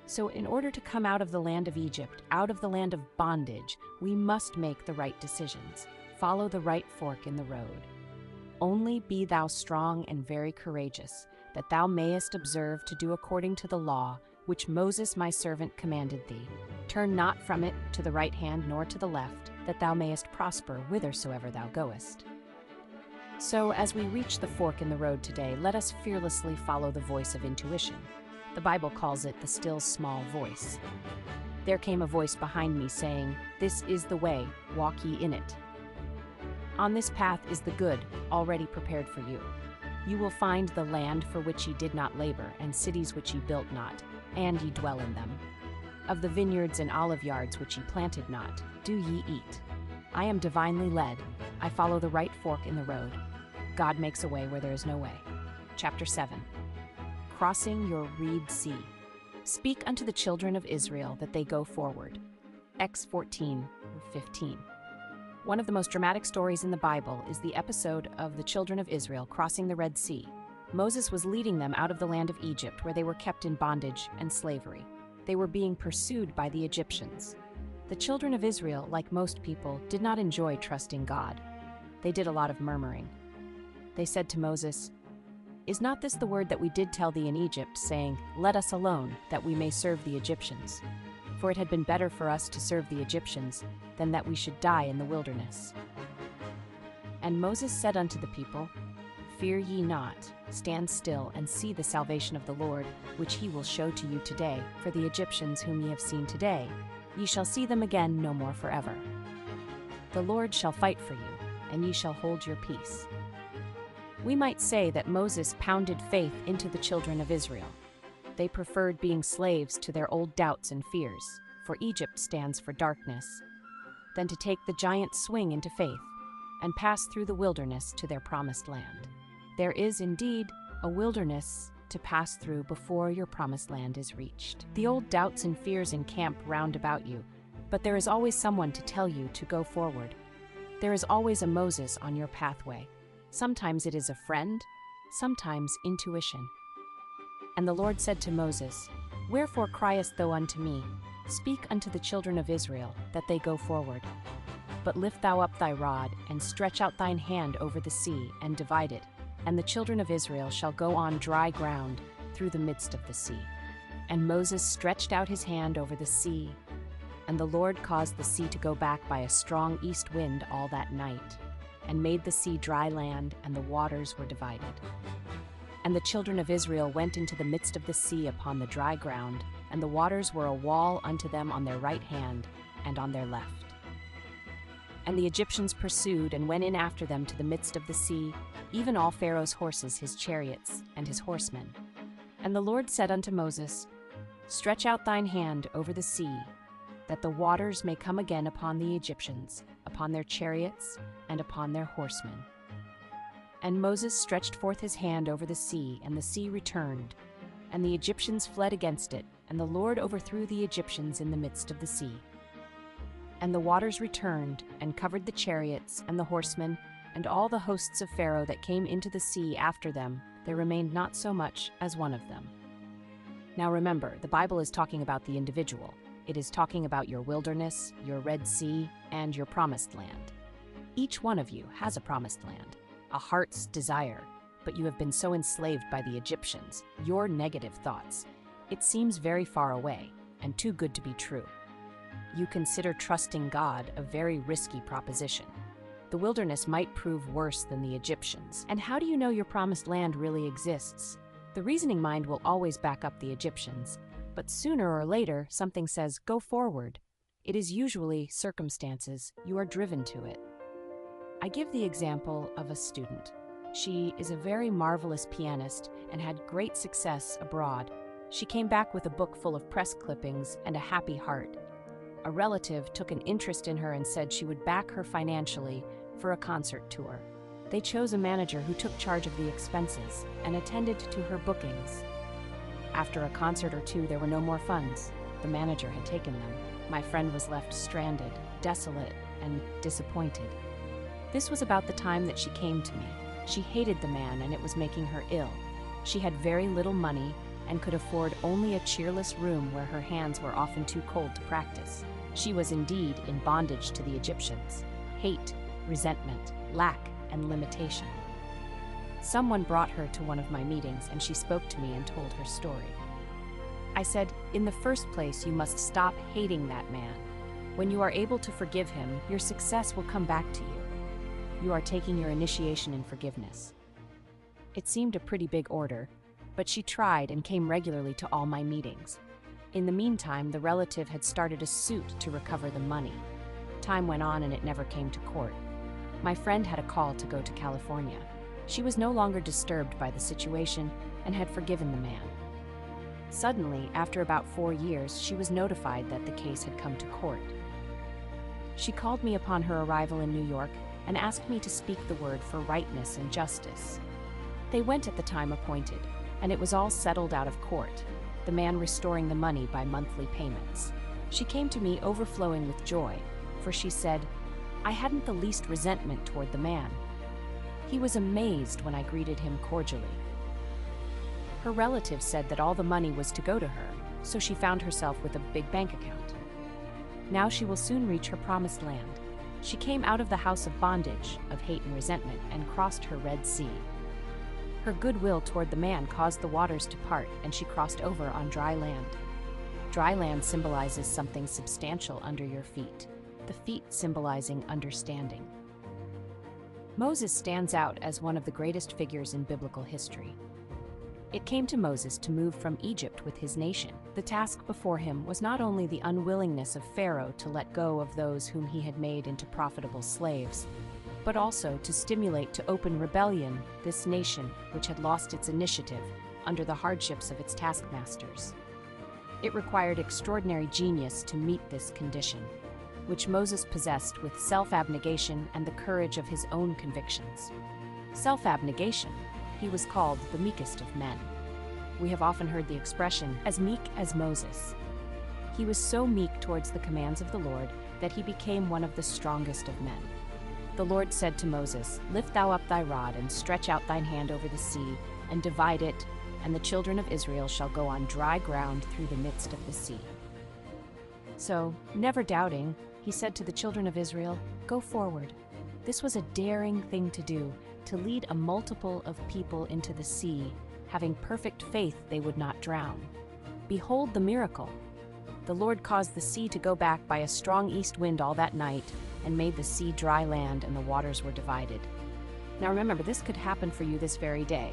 So in order to come out of the land of Egypt, out of the land of bondage, we must make the right decisions, follow the right fork in the road. Only be thou strong and very courageous, that thou mayest observe to do according to the law, which Moses my servant commanded thee. Turn not from it to the right hand nor to the left, that thou mayest prosper whithersoever thou goest. So as we reach the fork in the road today, let us fearlessly follow the voice of intuition. The Bible calls it the still small voice. There came a voice behind me saying, "This is the way, walk ye in it." On this path is the good, already prepared for you. You will find the land for which ye did not labor, and cities which ye built not, and ye dwell in them. Of the vineyards and olive yards which ye planted not, do ye eat. I am divinely led. I follow the right fork in the road. God makes a way where there is no way. Chapter 7. Crossing your Reed Sea. Speak unto the children of Israel that they go forward. Ex 14:15. One of the most dramatic stories in the Bible is the episode of the children of Israel crossing the Red Sea. Moses was leading them out of the land of Egypt, where they were kept in bondage and slavery. They were being pursued by the Egyptians. The children of Israel, like most people, did not enjoy trusting God. They did a lot of murmuring. They said to Moses, "Is not this the word that we did tell thee in Egypt, saying, 'Let us alone, that we may serve the Egyptians'? For it had been better for us to serve the Egyptians than that we should die in the wilderness." And Moses said unto the people, "Fear ye not, stand still and see the salvation of the Lord, which he will show to you today. For the Egyptians whom ye have seen today, ye shall see them again no more forever." The Lord shall fight for you, and ye shall hold your peace. We might say that Moses pounded faith into the children of Israel. They preferred being slaves to their old doubts and fears, for Egypt stands for darkness, than to take the giant swing into faith and pass through the wilderness to their promised land. There is indeed a wilderness to pass through before your promised land is reached. The old doubts and fears encamp round about you, but there is always someone to tell you to go forward. There is always a Moses on your pathway. Sometimes it is a friend, sometimes intuition. And the Lord said to Moses, Wherefore criest thou unto me? Speak unto the children of Israel, that they go forward. But lift thou up thy rod, and stretch out thine hand over the sea, and divide it, and the children of Israel shall go on dry ground through the midst of the sea. And Moses stretched out his hand over the sea, and the Lord caused the sea to go back by a strong east wind all that night, and made the sea dry land, and the waters were divided. And the children of Israel went into the midst of the sea upon the dry ground, and the waters were a wall unto them on their right hand and on their left. And the Egyptians pursued and went in after them to the midst of the sea, even all Pharaoh's horses, his chariots, and his horsemen. And the Lord said unto Moses, Stretch out thine hand over the sea, that the waters may come again upon the Egyptians, upon their chariots, and upon their horsemen. And Moses stretched forth his hand over the sea returned, and the Egyptians fled against it, and the Lord overthrew the Egyptians in the midst of the sea. And the waters returned, and covered the chariots, and the horsemen, and all the hosts of Pharaoh that came into the sea after them. There remained not so much as one of them. Now remember, the Bible is talking about the individual. It is talking about your wilderness, your Red Sea, and your promised land. Each one of you has a promised land, a heart's desire, but you have been so enslaved by the Egyptians, your negative thoughts. It seems very far away, and too good to be true. You consider trusting God a very risky proposition. The wilderness might prove worse than the Egyptians. And how do you know your promised land really exists? The reasoning mind will always back up the Egyptians, but sooner or later something says, go forward. It is usually circumstances. You are driven to it. I give the example of a student. She is a very marvelous pianist and had great success abroad. She came back with a book full of press clippings and a happy heart. A relative took an interest in her and said she would back her financially for a concert tour. They chose a manager who took charge of the expenses and attended to her bookings. After a concert or two, there were no more funds. The manager had taken them. My friend was left stranded, desolate, and disappointed. This was about the time that she came to me. She hated the man, and it was making her ill. She had very little money and could afford only a cheerless room where her hands were often too cold to practice. She was indeed in bondage to the Egyptians: hate, resentment, lack, and limitation. Someone brought her to one of my meetings, and she spoke to me and told her story. I said, in the first place, you must stop hating that man. When you are able to forgive him, your success will come back to you. You are taking your initiation in forgiveness. It seemed a pretty big order, but she tried and came regularly to all my meetings. In the meantime, the relative had started a suit to recover the money. Time went on and it never came to court. My friend had a call to go to California. She was no longer disturbed by the situation and had forgiven the man. Suddenly, after about 4 years, she was notified that the case had come to court. She called me upon her arrival in New York and asked me to speak the word for rightness and justice. They went at the time appointed, and it was all settled out of court, the man restoring the money by monthly payments. She came to me overflowing with joy, for she said, I hadn't the least resentment toward the man. He was amazed when I greeted him cordially. Her relative said that all the money was to go to her, so she found herself with a big bank account. Now she will soon reach her promised land. She came out of the house of bondage, of hate and resentment, and crossed her Red Sea. Her goodwill toward the man caused the waters to part, and she crossed over on dry land. Dry land symbolizes something substantial under your feet, the feet symbolizing understanding. Moses stands out as one of the greatest figures in biblical history. It came to Moses to move from Egypt with his nation. The task before him was not only the unwillingness of Pharaoh to let go of those whom he had made into profitable slaves, but also to stimulate to open rebellion this nation which had lost its initiative under the hardships of its taskmasters. It required extraordinary genius to meet this condition, which Moses possessed with self-abnegation and the courage of his own convictions. Self-abnegation, he was called the meekest of men. We have often heard the expression, as meek as Moses. He was so meek towards the commands of the Lord that he became one of the strongest of men. The Lord said to Moses, "Lift thou up thy rod, and stretch out thine hand over the sea, and divide it, and the children of Israel shall go on dry ground through the midst of the sea." So, never doubting, he said to the children of Israel, "Go forward." This was a daring thing to do, to lead a multiple of people into the sea, having perfect faith they would not drown. Behold the miracle! The Lord caused the sea to go back by a strong east wind all that night, and made the sea dry land, and the waters were divided. Now remember, this could happen for you this very day.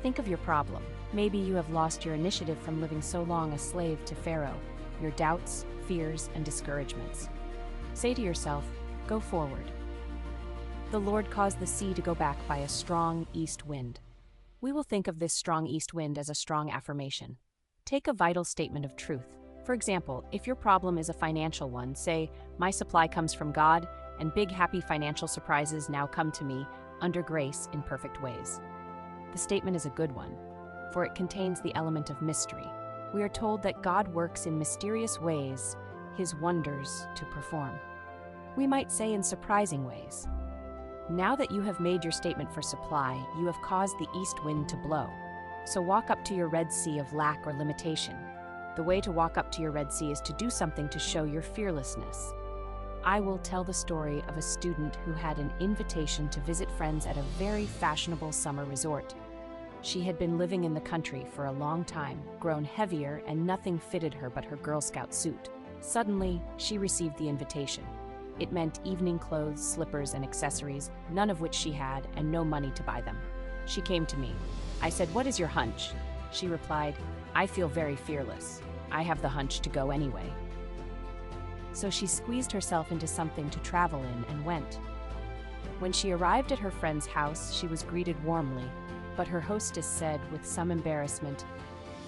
Think of your problem. Maybe you have lost your initiative from living so long a slave to Pharaoh, your doubts, fears, and discouragements. Say to yourself, "Go forward." The Lord caused the sea to go back by a strong east wind. We will think of this strong east wind as a strong affirmation. Take a vital statement of truth. For example, if your problem is a financial one, say, "My supply comes from God, and big happy financial surprises now come to me under grace in perfect ways." The statement is a good one, for it contains the element of mystery. We are told that God works in mysterious ways, his wonders to perform. We might say in surprising ways. Now that you have made your statement for supply, you have caused the east wind to blow. So walk up to your Red Sea of lack or limitation. The way to walk up to your Red Sea is to do something to show your fearlessness. I will tell the story of a student who had an invitation to visit friends at a very fashionable summer resort. She had been living in the country for a long time, grown heavier, and nothing fitted her but her Girl Scout suit. Suddenly, she received the invitation. It meant evening clothes, slippers, and accessories, none of which she had, and no money to buy them. She came to me. I said, "What is your hunch?" She replied, "I feel very fearless. I have the hunch to go anyway." So she squeezed herself into something to travel in and went. When she arrived at her friend's house, she was greeted warmly, but her hostess said with some embarrassment,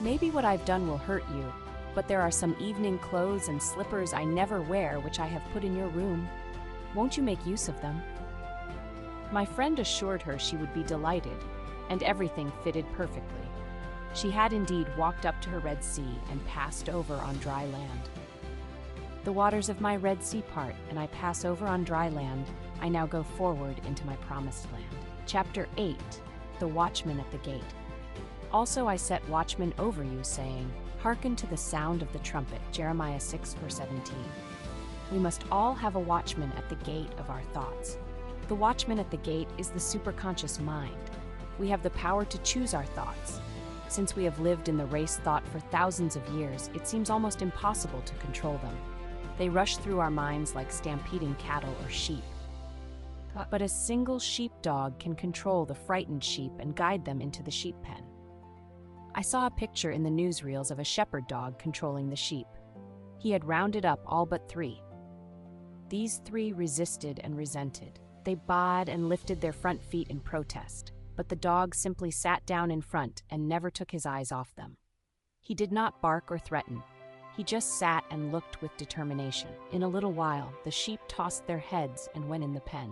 "Maybe what I've done will hurt you, but there are some evening clothes and slippers I never wear which I have put in your room. Won't you make use of them?" My friend assured her she would be delighted, and everything fitted perfectly. She had indeed walked up to her Red Sea and passed over on dry land. The waters of my Red Sea part, and I pass over on dry land. I now go forward into my promised land. Chapter 8. The Watchman at the Gate. Also I set watchmen over you, saying, "Hearken to the sound of the trumpet." Jeremiah 6, verse 17. We must all have a watchman at the gate of our thoughts. The watchman at the gate is the superconscious mind. We have the power to choose our thoughts. Since we have lived in the race thought for thousands of years, it seems almost impossible to control them. They rush through our minds like stampeding cattle or sheep. But a single sheepdog can control the frightened sheep and guide them into the sheep pen. I saw a picture in the newsreels of a shepherd dog controlling the sheep. He had rounded up all but 3. These 3 resisted and resented. They baaed and lifted their front feet in protest, but the dog simply sat down in front and never took his eyes off them. He did not bark or threaten. He just sat and looked with determination. In a little while, the sheep tossed their heads and went in the pen.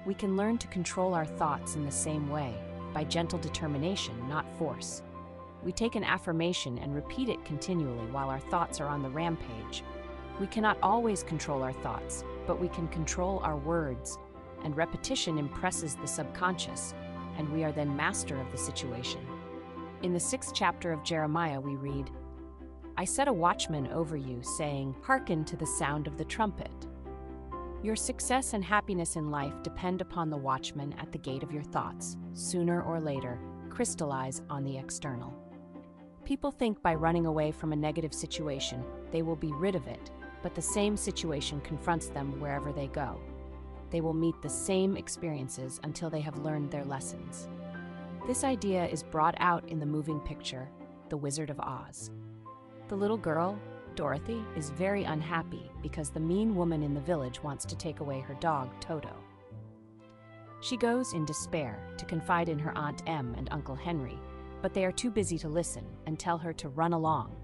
We can learn to control our thoughts in the same way, by gentle determination, not force. We take an affirmation and repeat it continually while our thoughts are on the rampage. We cannot always control our thoughts, but we can control our words, and repetition impresses the subconscious, and we are then master of the situation. In the 6th chapter of Jeremiah we read, "I set a watchman over you, saying, Hearken to the sound of the trumpet." Your success and happiness in life depend upon the watchman at the gate of your thoughts. Sooner or later, crystallize on the external. People think by running away from a negative situation, they will be rid of it, but the same situation confronts them wherever they go. They will meet the same experiences until they have learned their lessons. This idea is brought out in the moving picture, The Wizard of Oz. The little girl, Dorothy, is very unhappy because the mean woman in the village wants to take away her dog, Toto. She goes in despair to confide in her Aunt Em and Uncle Henry, but they are too busy to listen and tell her to run along.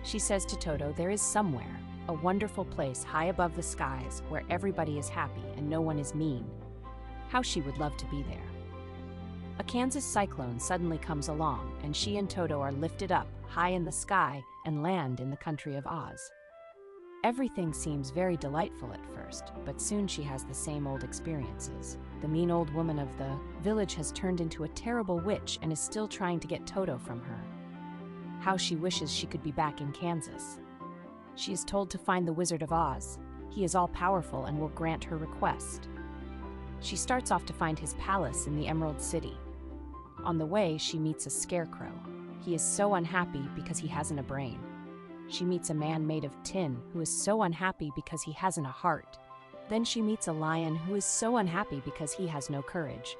She says to Toto there is somewhere, a wonderful place high above the skies where everybody is happy and no one is mean. How she would love to be there. A Kansas cyclone suddenly comes along, and she and Toto are lifted up high in the sky and land in the country of Oz. Everything seems very delightful at first, but soon she has the same old experiences. The mean old woman of the village has turned into a terrible witch and is still trying to get Toto from her. How she wishes she could be back in Kansas. She is told to find the Wizard of Oz. He is all-powerful and will grant her request. She starts off to find his palace in the Emerald City. On the way, she meets a scarecrow. He is so unhappy because he hasn't a brain. She meets a man made of tin who is so unhappy because he hasn't a heart. Then she meets a lion who is so unhappy because he has no courage.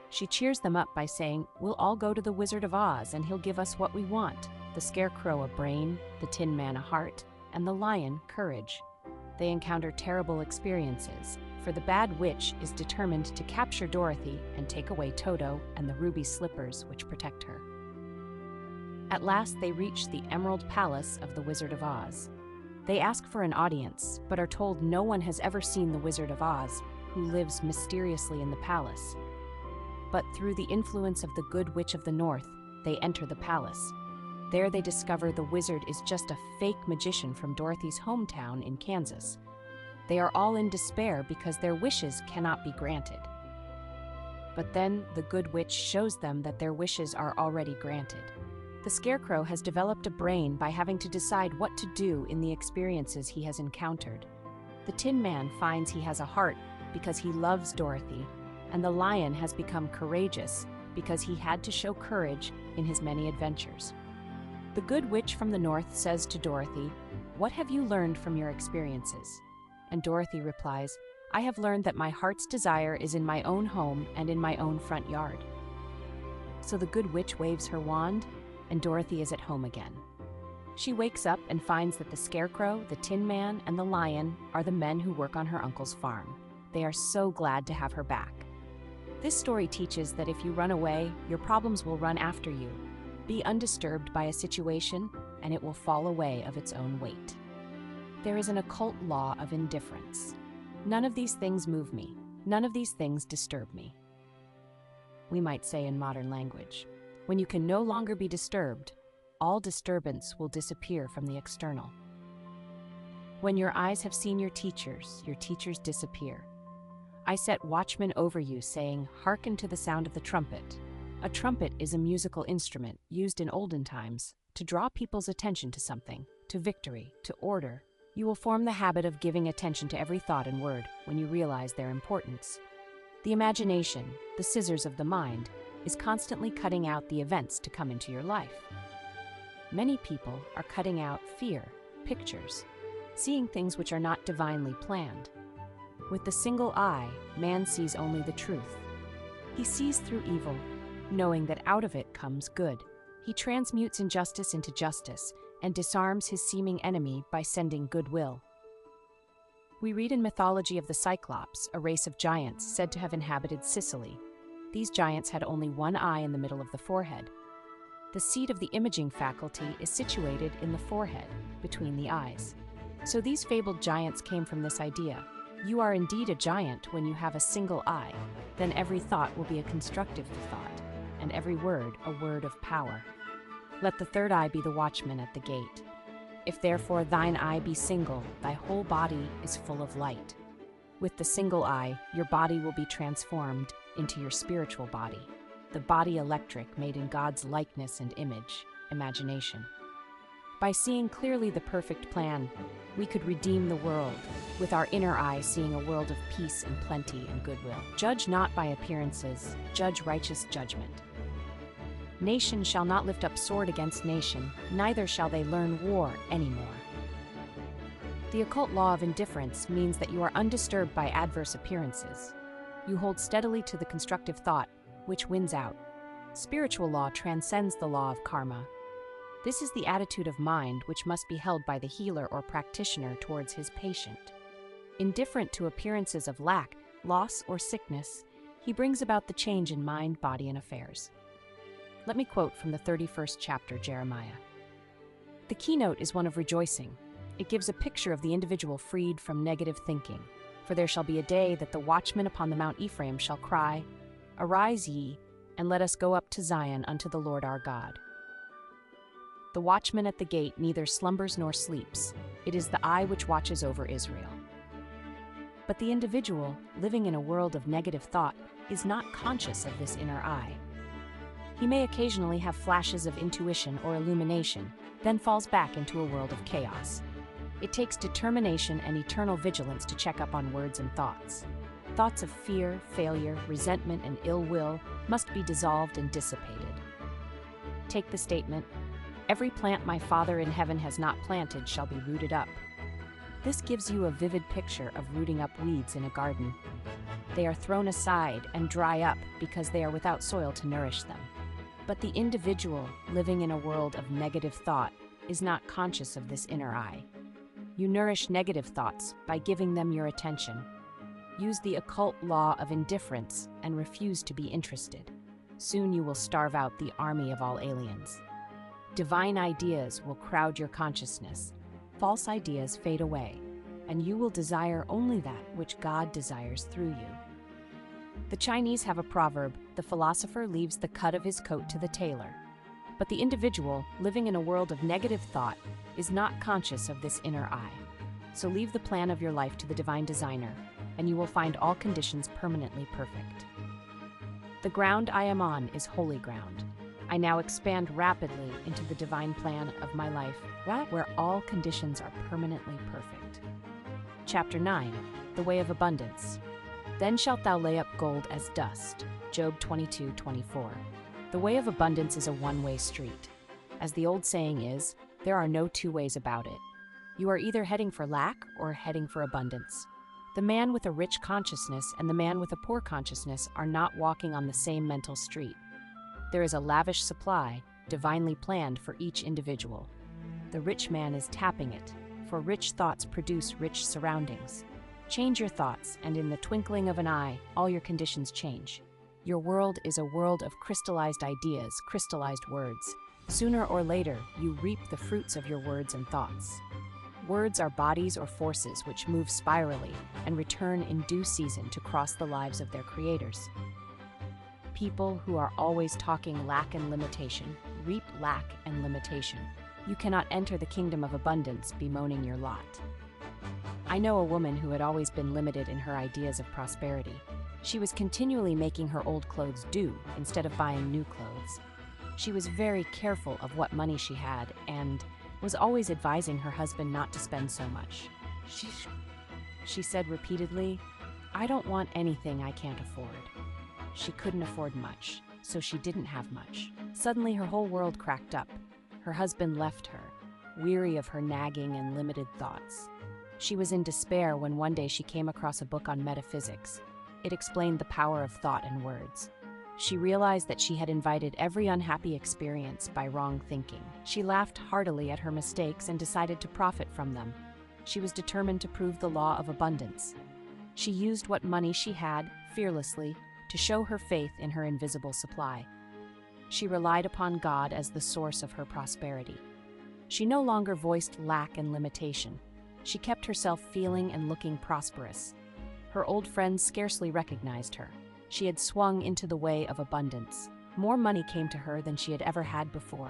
She cheers them up by saying, "We'll all go to the Wizard of Oz and he'll give us what we want." The scarecrow a brain, the tin man a heart, and the lion courage. They encounter terrible experiences, for the bad witch is determined to capture Dorothy and take away Toto and the ruby slippers which protect her. At last they reach the Emerald Palace of the Wizard of Oz. They ask for an audience, but are told no one has ever seen the Wizard of Oz, who lives mysteriously in the palace. But through the influence of the Good Witch of the North, they enter the palace. There they discover the wizard is just a fake magician from Dorothy's hometown in Kansas. They are all in despair because their wishes cannot be granted. But then the Good Witch shows them that their wishes are already granted. The scarecrow has developed a brain by having to decide what to do in the experiences he has encountered. The Tin Man finds he has a heart because he loves Dorothy, and the lion has become courageous because he had to show courage in his many adventures. The Good Witch from the North says to Dorothy, "What have you learned from your experiences?" And Dorothy replies, "I have learned that my heart's desire is in my own home and in my own front yard." So the Good Witch waves her wand, and Dorothy is at home again. She wakes up and finds that the Scarecrow, the Tin Man, and the Lion are the men who work on her uncle's farm. They are so glad to have her back. This story teaches that if you run away, your problems will run after you. Be undisturbed by a situation, and it will fall away of its own weight. There is an occult law of indifference. None of these things move me. None of these things disturb me. We might say in modern language, when you can no longer be disturbed, all disturbance will disappear from the external. When your eyes have seen your teachers disappear. I set watchmen over you, saying, "Hearken to the sound of the trumpet." A trumpet is a musical instrument used in olden times to draw people's attention to something, to victory, to order. You will form the habit of giving attention to every thought and word when you realize their importance. The imagination, the scissors of the mind, is constantly cutting out the events to come into your life. Many people are cutting out fear, pictures, seeing things which are not divinely planned. With the single eye, man sees only the truth. He sees through evil, knowing that out of it comes good. He transmutes injustice into justice and disarms his seeming enemy by sending goodwill. We read in mythology of the Cyclops, a race of giants said to have inhabited Sicily. These giants had only one eye in the middle of the forehead. The seat of the imaging faculty is situated in the forehead, between the eyes. So these fabled giants came from this idea. You are indeed a giant when you have a single eye. Then every thought will be a constructive thought, and every word a word of power. Let the third eye be the watchman at the gate. If therefore thine eye be single, thy whole body is full of light. With the single eye, your body will be transformed into your spiritual body, the body electric made in God's likeness and image, imagination. By seeing clearly the perfect plan, we could redeem the world, with our inner eye seeing a world of peace and plenty and goodwill. Judge not by appearances, judge righteous judgment. Nation shall not lift up sword against nation, neither shall they learn war anymore. The occult law of indifference means that you are undisturbed by adverse appearances. You hold steadily to the constructive thought, which wins out. Spiritual law transcends the law of karma. This is the attitude of mind which must be held by the healer or practitioner towards his patient. Indifferent to appearances of lack, loss, or sickness, he brings about the change in mind, body, and affairs. Let me quote from the 31st chapter, Jeremiah. The keynote is one of rejoicing. It gives a picture of the individual freed from negative thinking. For there shall be a day that the watchman upon the Mount Ephraim shall cry, Arise ye, and let us go up to Zion unto the Lord our God. The watchman at the gate neither slumbers nor sleeps. It is the eye which watches over Israel. But the individual, living in a world of negative thought, is not conscious of this inner eye. He may occasionally have flashes of intuition or illumination, then falls back into a world of chaos. It takes determination and eternal vigilance to check up on words and thoughts. Thoughts of fear, failure, resentment, and ill will must be dissolved and dissipated. Take the statement, Every plant my Father in heaven has not planted shall be rooted up. This gives you a vivid picture of rooting up weeds in a garden. They are thrown aside and dry up because they are without soil to nourish them. But the individual, living in a world of negative thought, is not conscious of this inner eye. You nourish negative thoughts by giving them your attention. Use the occult law of indifference and refuse to be interested. Soon you will starve out the army of all aliens. Divine ideas will crowd your consciousness. False ideas fade away, and you will desire only that which God desires through you. The Chinese have a proverb, the philosopher leaves the cut of his coat to the tailor. But the individual, living in a world of negative thought, is not conscious of this inner eye. So leave the plan of your life to the divine designer, and you will find all conditions permanently perfect. The ground I am on is holy ground. I now expand rapidly into the divine plan of my life, where all conditions are permanently perfect. Chapter 9, The Way of Abundance. Then shalt thou lay up gold as dust. Job 22:24. The way of abundance is a one-way street. As the old saying is, there are no two ways about it. You are either heading for lack or heading for abundance. The man with a rich consciousness and the man with a poor consciousness are not walking on the same mental street. There is a lavish supply, divinely planned for each individual. The rich man is tapping it, for rich thoughts produce rich surroundings. Change your thoughts, and in the twinkling of an eye, all your conditions change. Your world is a world of crystallized ideas, crystallized words. Sooner or later, you reap the fruits of your words and thoughts. Words are bodies or forces which move spirally and return in due season to cross the lives of their creators. People who are always talking lack and limitation reap lack and limitation. You cannot enter the kingdom of abundance bemoaning your lot. I know a woman who had always been limited in her ideas of prosperity. She was continually making her old clothes do instead of buying new clothes. She was very careful of what money she had and was always advising her husband not to spend so much. She said repeatedly, "I don't want anything I can't afford." She couldn't afford much, so she didn't have much. Suddenly her whole world cracked up. Her husband left her, weary of her nagging and limited thoughts. She was in despair when one day she came across a book on metaphysics. It explained the power of thought and words. She realized that she had invited every unhappy experience by wrong thinking. She laughed heartily at her mistakes and decided to profit from them. She was determined to prove the law of abundance. She used what money she had, fearlessly, to show her faith in her invisible supply. She relied upon God as the source of her prosperity. She no longer voiced lack and limitation. She kept herself feeling and looking prosperous. Her old friends scarcely recognized her. She had swung into the way of abundance. More money came to her than she had ever had before.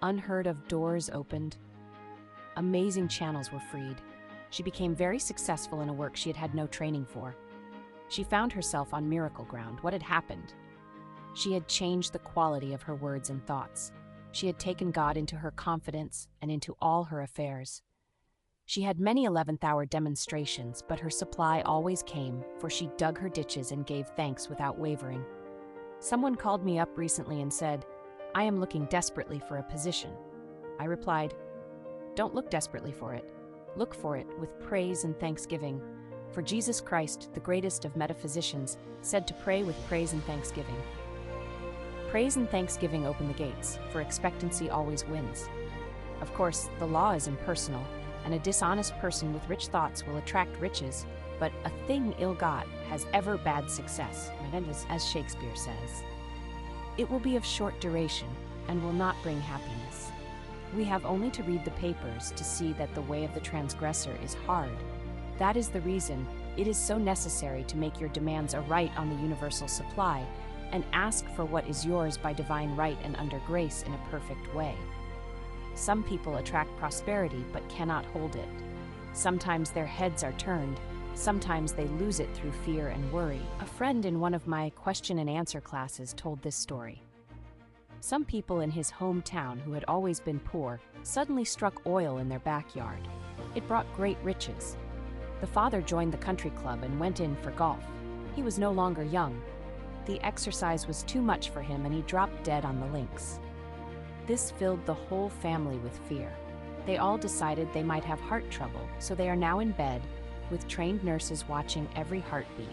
Unheard of doors opened. Amazing channels were freed. She became very successful in a work she had had no training for. She found herself on miracle ground. What had happened? She had changed the quality of her words and thoughts. She had taken God into her confidence and into all her affairs. She had many 11th-hour demonstrations, but her supply always came, for she dug her ditches and gave thanks without wavering. Someone called me up recently and said, "I am looking desperately for a position." I replied, "Don't look desperately for it. Look for it with praise and thanksgiving. For Jesus Christ, the greatest of metaphysicians, said to pray with praise and thanksgiving." Praise and thanksgiving open the gates, for expectancy always wins. Of course, the law is impersonal, and a dishonest person with rich thoughts will attract riches, but a thing ill-got has ever bad success, as Shakespeare says. It will be of short duration, and will not bring happiness. We have only to read the papers to see that the way of the transgressor is hard. That is the reason it is so necessary to make your demands a right on the universal supply, and ask for what is yours by divine right and under grace in a perfect way. Some people attract prosperity but cannot hold it. Sometimes their heads are turned, sometimes they lose it through fear and worry. A friend in one of my question and answer classes told this story. Some people in his hometown who had always been poor suddenly struck oil in their backyard. It brought great riches. The father joined the country club and went in for golf. He was no longer young. The exercise was too much for him and he dropped dead on the links. This filled the whole family with fear. They all decided they might have heart trouble, so they are now in bed, with trained nurses watching every heartbeat.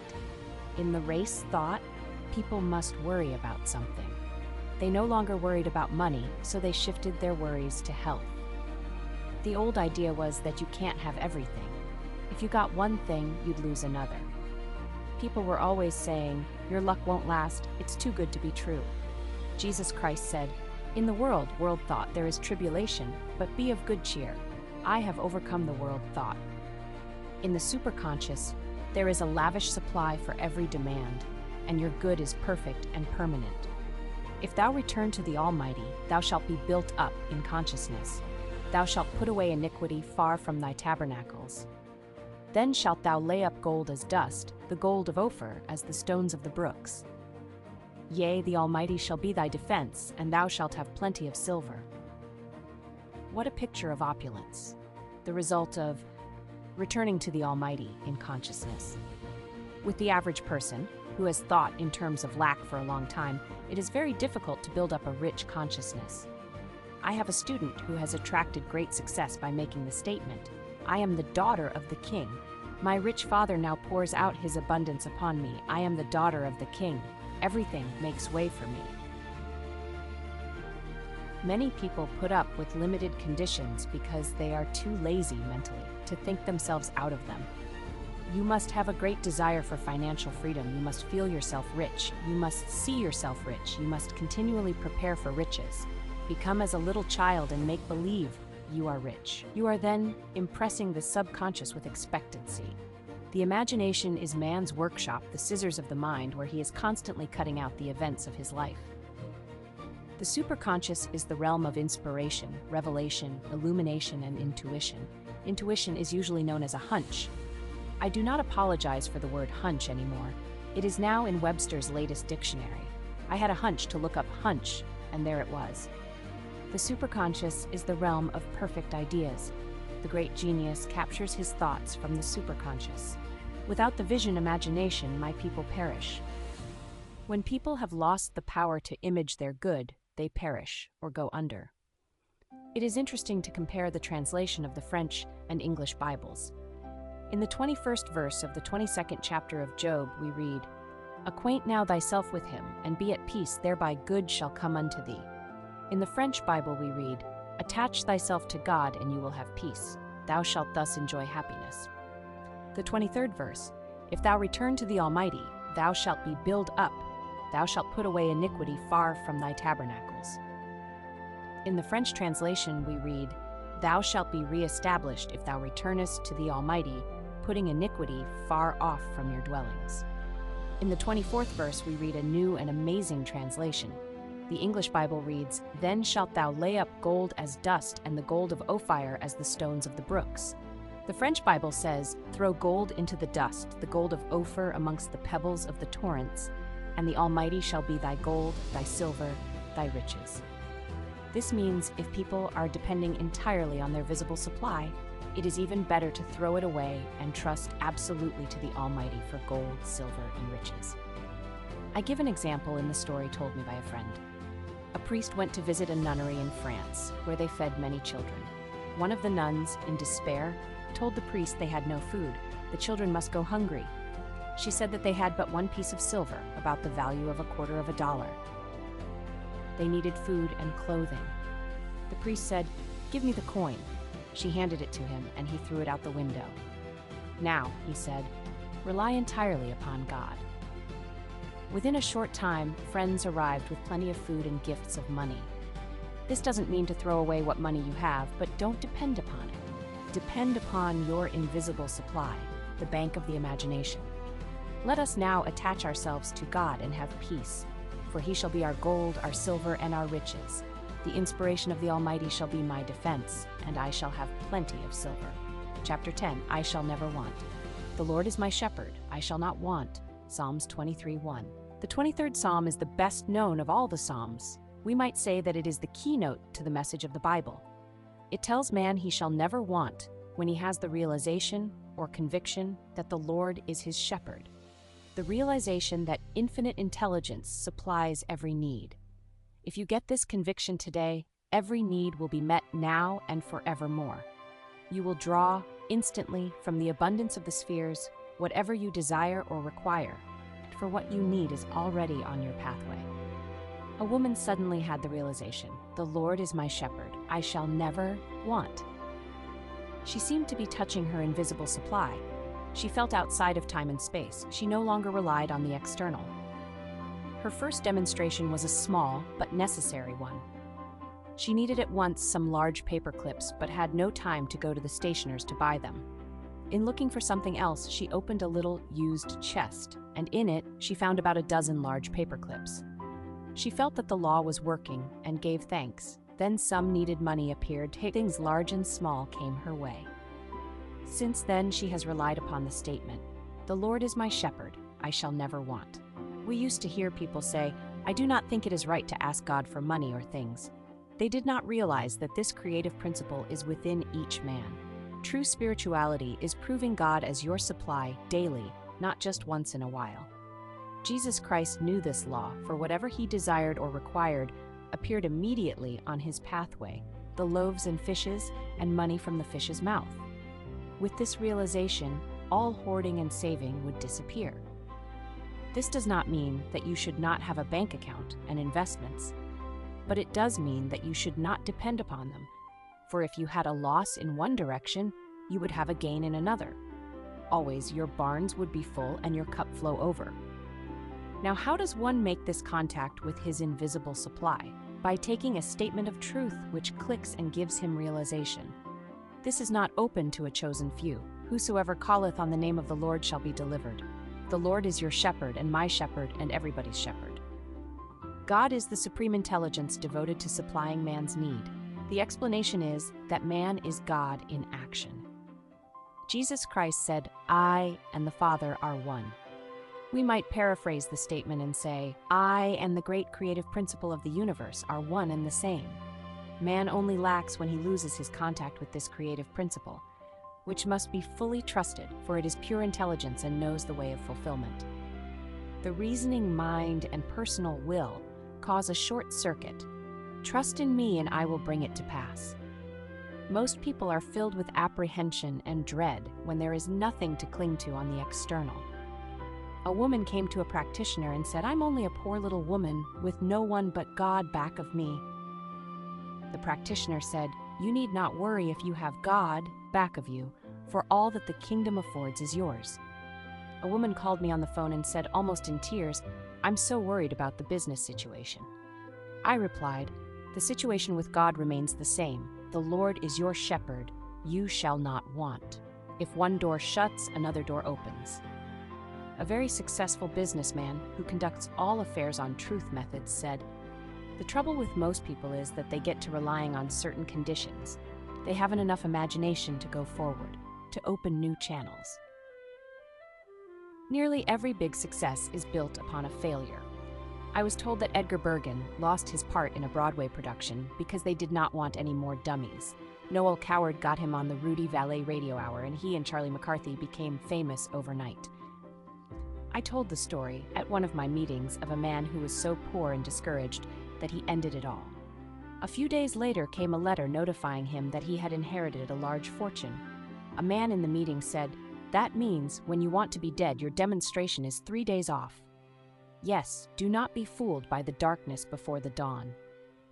In the race thought, people must worry about something. They no longer worried about money, so they shifted their worries to health. The old idea was that you can't have everything. If you got one thing, you'd lose another. People were always saying, "Your luck won't last, it's too good to be true." Jesus Christ said, "In the world thought, there is tribulation, but be of good cheer. I have overcome the world thought." In the superconscious, there is a lavish supply for every demand, and your good is perfect and permanent. If thou return to the Almighty, thou shalt be built up in consciousness. Thou shalt put away iniquity far from thy tabernacles. Then shalt thou lay up gold as dust, the gold of Ophir as the stones of the brooks. Yea, the Almighty shall be thy defense, and thou shalt have plenty of silver. What a picture of opulence, the result of returning to the Almighty in consciousness. With the average person, who has thought in terms of lack for a long time, it is very difficult to build up a rich consciousness. I have a student who has attracted great success by making the statement, "I am the daughter of the king. My rich father now pours out his abundance upon me. I am the daughter of the king. Everything makes way for me." Many people put up with limited conditions because they are too lazy mentally to think themselves out of them. You must have a great desire for financial freedom. You must feel yourself rich. You must see yourself rich. You must continually prepare for riches. Become as a little child and make believe you are rich. You are then impressing the subconscious with expectancy. The imagination is man's workshop, the scissors of the mind, where he is constantly cutting out the events of his life. The superconscious is the realm of inspiration, revelation, illumination, and intuition. Intuition is usually known as a hunch. I do not apologize for the word hunch anymore. It is now in Webster's latest dictionary. I had a hunch to look up hunch, and there it was. The superconscious is the realm of perfect ideas. The great genius captures his thoughts from the superconscious. Without the vision imagination, my people perish. When people have lost the power to image their good, they perish or go under. It is interesting to compare the translation of the French and English Bibles. In the 21st verse of the 22nd chapter of Job, we read, "Acquaint now thyself with him, and be at peace, thereby good shall come unto thee." In the French Bible we read, "Attach thyself to God, and you will have peace. Thou shalt thus enjoy happiness." The 23rd verse, "If thou return to the Almighty, thou shalt be built up. Thou shalt put away iniquity far from thy tabernacles." In the French translation we read, "Thou shalt be re-established if thou returnest to the Almighty, putting iniquity far off from your dwellings." In the 24th verse we read a new and amazing translation. The English Bible reads, "Then shalt thou lay up gold as dust, and the gold of Ophir as the stones of the brooks." The French Bible says, "Throw gold into the dust, the gold of Ophir amongst the pebbles of the torrents, and the Almighty shall be thy gold, thy silver, thy riches." This means if people are depending entirely on their visible supply, it is even better to throw it away and trust absolutely to the Almighty for gold, silver, and riches. I give an example in the story told me by a friend. A priest went to visit a nunnery in France, where they fed many children. One of the nuns, in despair, told the priest they had no food. The children must go hungry. She said that they had but one piece of silver, about the value of $0.25. They needed food and clothing. The priest said, "Give me the coin." She handed it to him, and he threw it out the window. "Now," he said, "rely entirely upon God." Within a short time, friends arrived with plenty of food and gifts of money. This doesn't mean to throw away what money you have, but don't depend upon it. Depend upon your invisible supply, the bank of the imagination. Let us now attach ourselves to God and have peace, for he shall be our gold, our silver, and our riches. The inspiration of the Almighty shall be my defense, and I shall have plenty of silver. Chapter 10, I shall never want. The Lord is my shepherd, I shall not want. Psalms 23:1. The 23rd Psalm is the best known of all the Psalms. We might say that it is the keynote to the message of the Bible. It tells man he shall never want when he has the realization or conviction that the Lord is his shepherd. The realization that infinite intelligence supplies every need. If you get this conviction today, every need will be met now and forevermore. You will draw instantly from the abundance of the spheres whatever you desire or require, for what you need is already on your pathway. A woman suddenly had the realization, the Lord is my shepherd, I shall never want. She seemed to be touching her invisible supply. She felt outside of time and space. She no longer relied on the external. Her first demonstration was a small but necessary one. She needed at once some large paper clips, but had no time to go to the stationer's to buy them. In looking for something else, she opened a little used chest, and in it she found about a dozen large paper clips. She felt that the law was working and gave thanks. Then some needed money appeared. Things large and small came her way. Since then, she has relied upon the statement, "The Lord is my shepherd, I shall never want." We used to hear people say, "I do not think it is right to ask God for money or things." They did not realize that this creative principle is within each man. True spirituality is proving God as your supply daily, not just once in a while. Jesus Christ knew this law, for whatever he desired or required appeared immediately on his pathway, the loaves and fishes and money from the fish's mouth. With this realization, all hoarding and saving would disappear. This does not mean that you should not have a bank account and investments, but it does mean that you should not depend upon them, for if you had a loss in one direction, you would have a gain in another. Always your barns would be full and your cup flow over. Now, how does one make this contact with his invisible supply? By taking a statement of truth which clicks and gives him realization. This is not open to a chosen few. Whosoever calleth on the name of the Lord shall be delivered. The Lord is your shepherd and my shepherd and everybody's shepherd. God is the supreme intelligence devoted to supplying man's need. The explanation is that man is God in action. Jesus Christ said, "I and the Father are one." We might paraphrase the statement and say, "I and the great creative principle of the universe are one and the same." Man only lacks when he loses his contact with this creative principle, which must be fully trusted, for it is pure intelligence and knows the way of fulfillment. The reasoning mind and personal will cause a short circuit. Trust in me and I will bring it to pass. Most people are filled with apprehension and dread when there is nothing to cling to on the external. A woman came to a practitioner and said, "I'm only a poor little woman with no one but God back of me." The practitioner said, "You need not worry if you have God back of you, for all that the kingdom affords is yours." A woman called me on the phone and said, almost in tears, "I'm so worried about the business situation." I replied, "The situation with God remains the same. The Lord is your shepherd. You shall not want. If one door shuts, another door opens." A very successful businessman who conducts all affairs on truth methods said, "The trouble with most people is that they get to relying on certain conditions. They haven't enough imagination to go forward, to open new channels." Nearly every big success is built upon a failure. I was told that Edgar Bergen lost his part in a Broadway production because they did not want any more dummies. Noel Coward got him on the Rudy Valet radio hour, and he and Charlie McCarthy became famous overnight. I told the story at one of my meetings of a man who was so poor and discouraged that he ended it all. A few days later came a letter notifying him that he had inherited a large fortune. A man in the meeting said, "That means when you want to be dead, your demonstration is 3 days off." Yes, do not be fooled by the darkness before the dawn.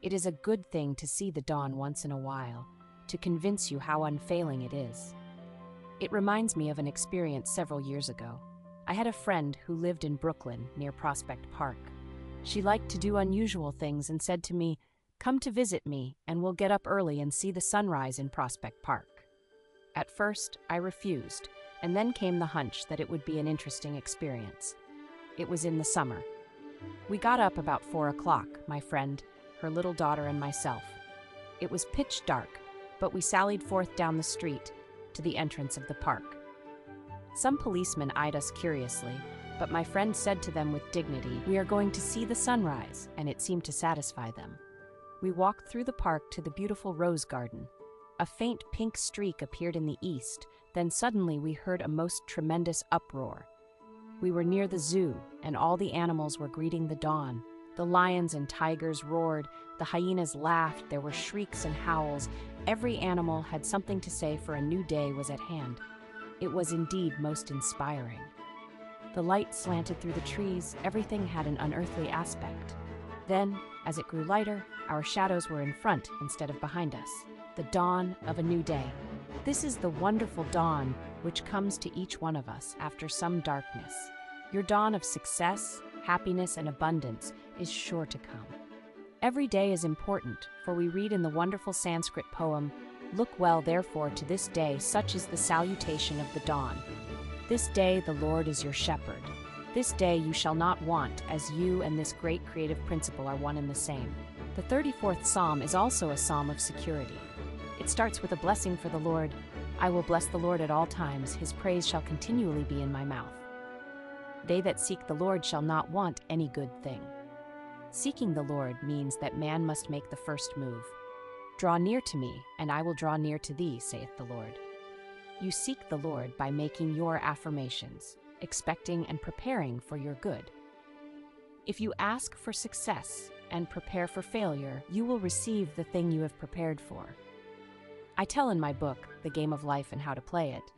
It is a good thing to see the dawn once in a while, to convince you how unfailing it is. It reminds me of an experience several years ago. I had a friend who lived in Brooklyn, near Prospect Park. She liked to do unusual things and said to me, "Come to visit me, and we'll get up early and see the sunrise in Prospect Park." At first, I refused, and then came the hunch that it would be an interesting experience. It was in the summer. We got up about 4 o'clock, my friend, her little daughter, and myself. It was pitch dark, but we sallied forth down the street to the entrance of the park. Some policemen eyed us curiously, but my friend said to them with dignity, "We are going to see the sunrise," and it seemed to satisfy them. We walked through the park to the beautiful rose garden. A faint pink streak appeared in the east, then suddenly we heard a most tremendous uproar. We were near the zoo, and all the animals were greeting the dawn. The lions and tigers roared, the hyenas laughed, there were shrieks and howls. Every animal had something to say, for a new day was at hand. It was indeed most inspiring. The light slanted through the trees, everything had an unearthly aspect. Then, as it grew lighter, our shadows were in front instead of behind us. The dawn of a new day. This is the wonderful dawn which comes to each one of us after some darkness. Your dawn of success, happiness, and abundance is sure to come. Every day is important, for we read in the wonderful Sanskrit poem, "Look well, therefore, to this day, such is the salutation of the dawn. This day the Lord is your shepherd. This day you shall not want, as you and this great creative principle are one and the same." The 34th Psalm is also a psalm of security. It starts with a blessing for the Lord. "I will bless the Lord at all times, his praise shall continually be in my mouth. They that seek the Lord shall not want any good thing." Seeking the Lord means that man must make the first move. "Draw near to me, and I will draw near to thee, saith the Lord." You seek the Lord by making your affirmations, expecting and preparing for your good. If you ask for success and prepare for failure, you will receive the thing you have prepared for. I tell in my book, The Game of Life and How to Play It,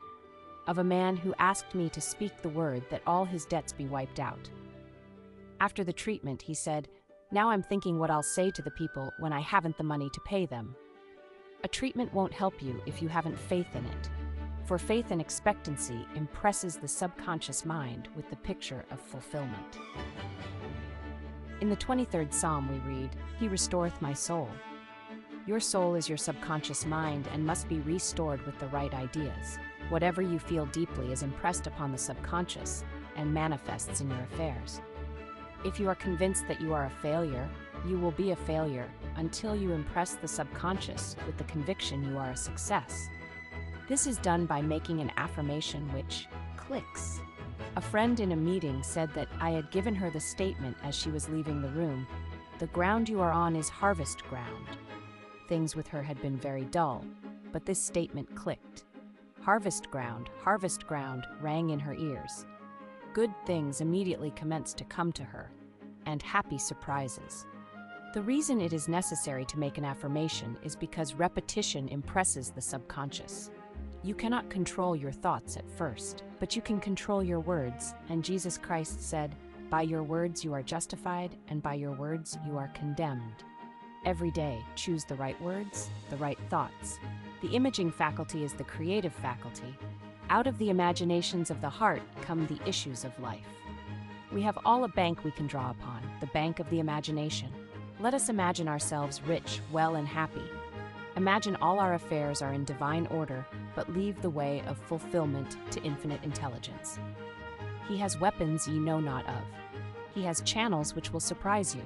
of a man who asked me to speak the word that all his debts be wiped out. After the treatment, he said, "Now I'm thinking what I'll say to the people when I haven't the money to pay them." A treatment won't help you if you haven't faith in it, for faith and expectancy impresses the subconscious mind with the picture of fulfillment. In the 23rd Psalm we read, "He restoreth my soul." Your soul is your subconscious mind and must be restored with the right ideas. Whatever you feel deeply is impressed upon the subconscious and manifests in your affairs. If you are convinced that you are a failure, you will be a failure until you impress the subconscious with the conviction you are a success. This is done by making an affirmation which clicks. A friend in a meeting said that I had given her the statement as she was leaving the room, "The ground you are on is harvest ground." Things with her had been very dull, but this statement clicked. Harvest ground, rang in her ears. Good things immediately commenced to come to her, and happy surprises. The reason it is necessary to make an affirmation is because repetition impresses the subconscious. You cannot control your thoughts at first, but you can control your words, and Jesus Christ said, "By your words you are justified, and by your words you are condemned." Every day, choose the right words, the right thoughts. The imaging faculty is the creative faculty. Out of the imaginations of the heart come the issues of life. We have all a bank we can draw upon, the bank of the imagination. Let us imagine ourselves rich, well, and happy. Imagine all our affairs are in divine order, but leave the way of fulfillment to infinite intelligence. He has weapons ye know not of. He has channels which will surprise you.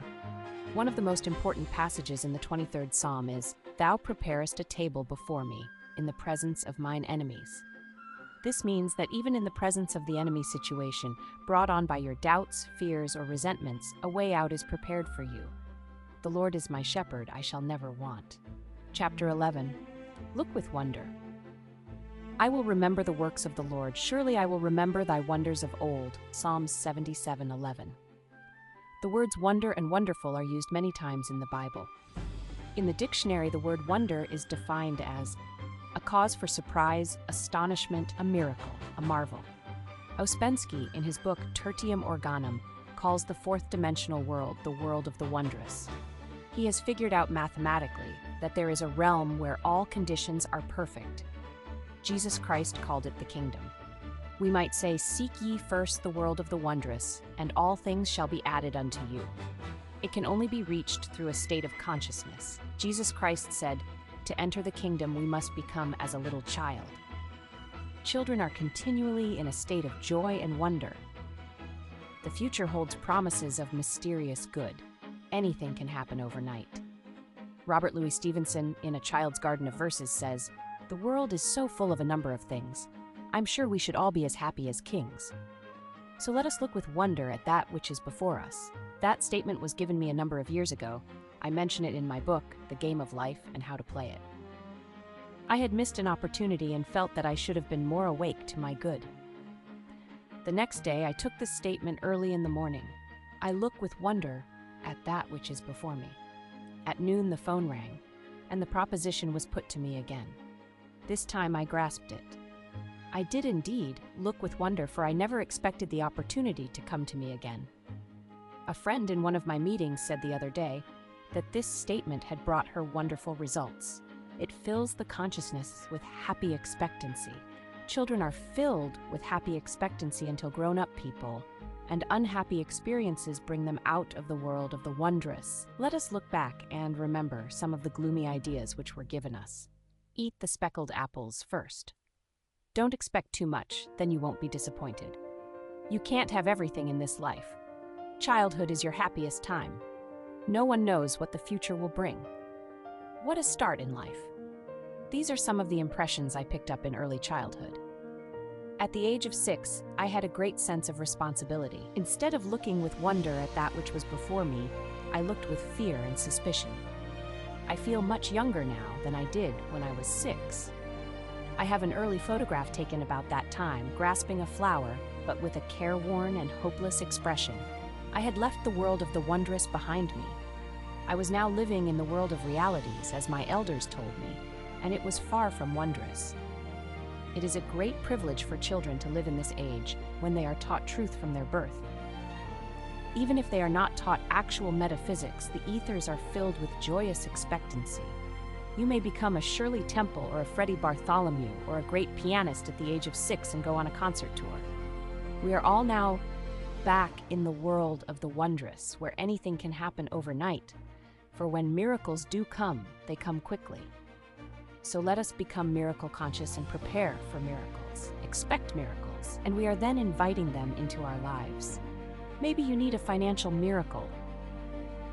One of the most important passages in the 23rd Psalm is, "Thou preparest a table before me, in the presence of mine enemies." This means that even in the presence of the enemy situation, brought on by your doubts, fears, or resentments, a way out is prepared for you. "The Lord is my shepherd, I shall never want." Chapter 11. Look with wonder. "I will remember the works of the Lord. Surely I will remember thy wonders of old." Psalms 77:11. The words wonder and wonderful are used many times in the Bible. In the dictionary, the word wonder is defined as a cause for surprise, astonishment, a miracle, a marvel. Ouspensky, in his book Tertium Organum, calls the fourth dimensional world the world of the wondrous. He has figured out mathematically that there is a realm where all conditions are perfect. Jesus Christ called it the kingdom. We might say, "Seek ye first the world of the wondrous, and all things shall be added unto you." It can only be reached through a state of consciousness. Jesus Christ said, "To enter the kingdom, we must become as a little child." Children are continually in a state of joy and wonder. The future holds promises of mysterious good. Anything can happen overnight. Robert Louis Stevenson, in A Child's Garden of Verses, says, "The world is so full of a number of things. I'm sure we should all be as happy as kings." So let us look with wonder at that which is before us. That statement was given me a number of years ago. I mention it in my book, The Game of Life and How to Play It. I had missed an opportunity and felt that I should have been more awake to my good. The next day, I took this statement early in the morning. I look with wonder at that which is before me. At noon, the phone rang, and the proposition was put to me again. This time, I grasped it. I did indeed look with wonder, for I never expected the opportunity to come to me again. A friend in one of my meetings said the other day that this statement had brought her wonderful results. It fills the consciousness with happy expectancy. Children are filled with happy expectancy until grown-up people, and unhappy experiences bring them out of the world of the wondrous. Let us look back and remember some of the gloomy ideas which were given us. Eat the speckled apples first. Don't expect too much, then you won't be disappointed. You can't have everything in this life. Childhood is your happiest time. No one knows what the future will bring. What a start in life. These are some of the impressions I picked up in early childhood. At the age of 6, I had a great sense of responsibility. Instead of looking with wonder at that which was before me, I looked with fear and suspicion. I feel much younger now than I did when I was 6. I have an early photograph taken about that time, grasping a flower, but with a careworn and hopeless expression. I had left the world of the wondrous behind me. I was now living in the world of realities, as my elders told me, and it was far from wondrous. It is a great privilege for children to live in this age when they are taught truth from their birth. Even if they are not taught actual metaphysics, the ethers are filled with joyous expectancy. You may become a Shirley Temple or a Freddie Bartholomew or a great pianist at the age of 6 and go on a concert tour. We are all now back in the world of the wondrous, where anything can happen overnight. For when miracles do come, they come quickly. So let us become miracle conscious and prepare for miracles, expect miracles, and we are then inviting them into our lives. Maybe you need a financial miracle.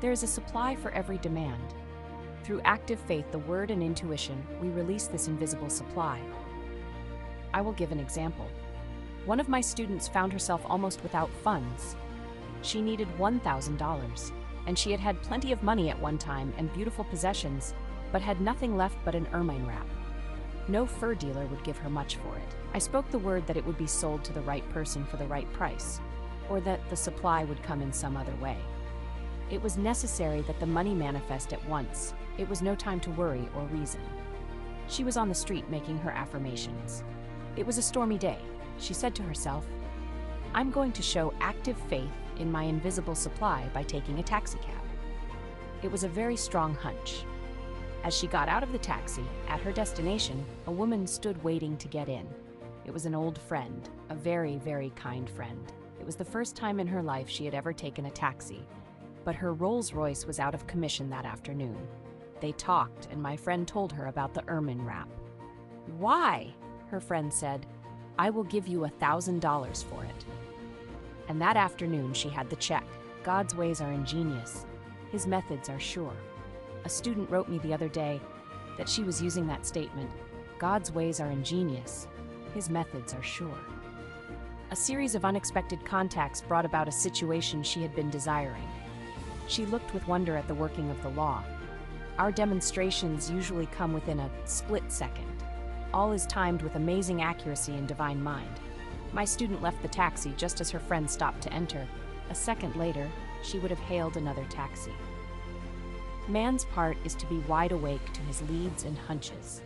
There is a supply for every demand. Through active faith, the word and intuition, we release this invisible supply. I will give an example. One of my students found herself almost without funds. She needed $1,000. And she had had plenty of money at one time and beautiful possessions, but had nothing left but an ermine wrap. No fur dealer would give her much for it. I spoke the word that it would be sold to the right person for the right price, or that the supply would come in some other way. It was necessary that the money manifest at once. It was no time to worry or reason. She was on the street making her affirmations. It was a stormy day. She said to herself, "I'm going to show active faith in my invisible supply by taking a taxicab." It was a very strong hunch. As she got out of the taxi, at her destination, a woman stood waiting to get in. It was an old friend, a very, very kind friend. It was the first time in her life she had ever taken a taxi, but her Rolls-Royce was out of commission that afternoon. They talked, and my friend told her about the ermine wrap. "Why?" her friend said. "I will give you $1,000 for it." And that afternoon she had the check. God's ways are ingenious. His methods are sure. A student wrote me the other day that she was using that statement, "God's ways are ingenious. His methods are sure." A series of unexpected contacts brought about a situation she had been desiring. She looked with wonder at the working of the law. Our demonstrations usually come within a split second. All is timed with amazing accuracy and divine mind. My student left the taxi just as her friend stopped to enter. A second later, she would have hailed another taxi. Man's part is to be wide awake to his leads and hunches,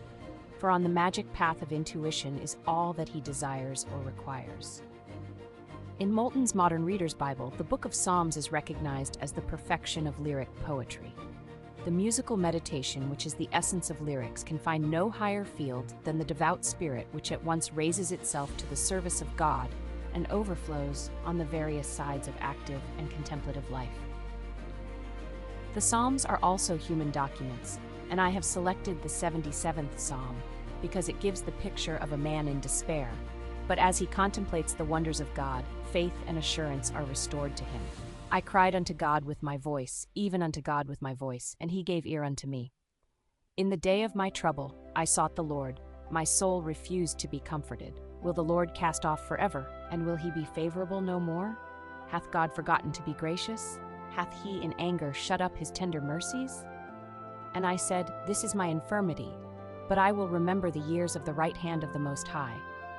for on the magic path of intuition is all that he desires or requires. In Moulton's Modern Reader's Bible, the Book of Psalms is recognized as the perfection of lyric poetry. The musical meditation, which is the essence of lyrics, can find no higher field than the devout spirit which at once raises itself to the service of God and overflows on the various sides of active and contemplative life. The Psalms are also human documents, and I have selected the 77th Psalm because it gives the picture of a man in despair, but as he contemplates the wonders of God, faith and assurance are restored to him. I cried unto God with my voice, even unto God with my voice, and he gave ear unto me. In the day of my trouble I sought the Lord. My soul refused to be comforted. Will the Lord cast off forever, and will he be favorable no more? Hath God forgotten to be gracious? Hath he in anger shut up his tender mercies? And I said, This is my infirmity, but I will remember the years of the right hand of the Most High.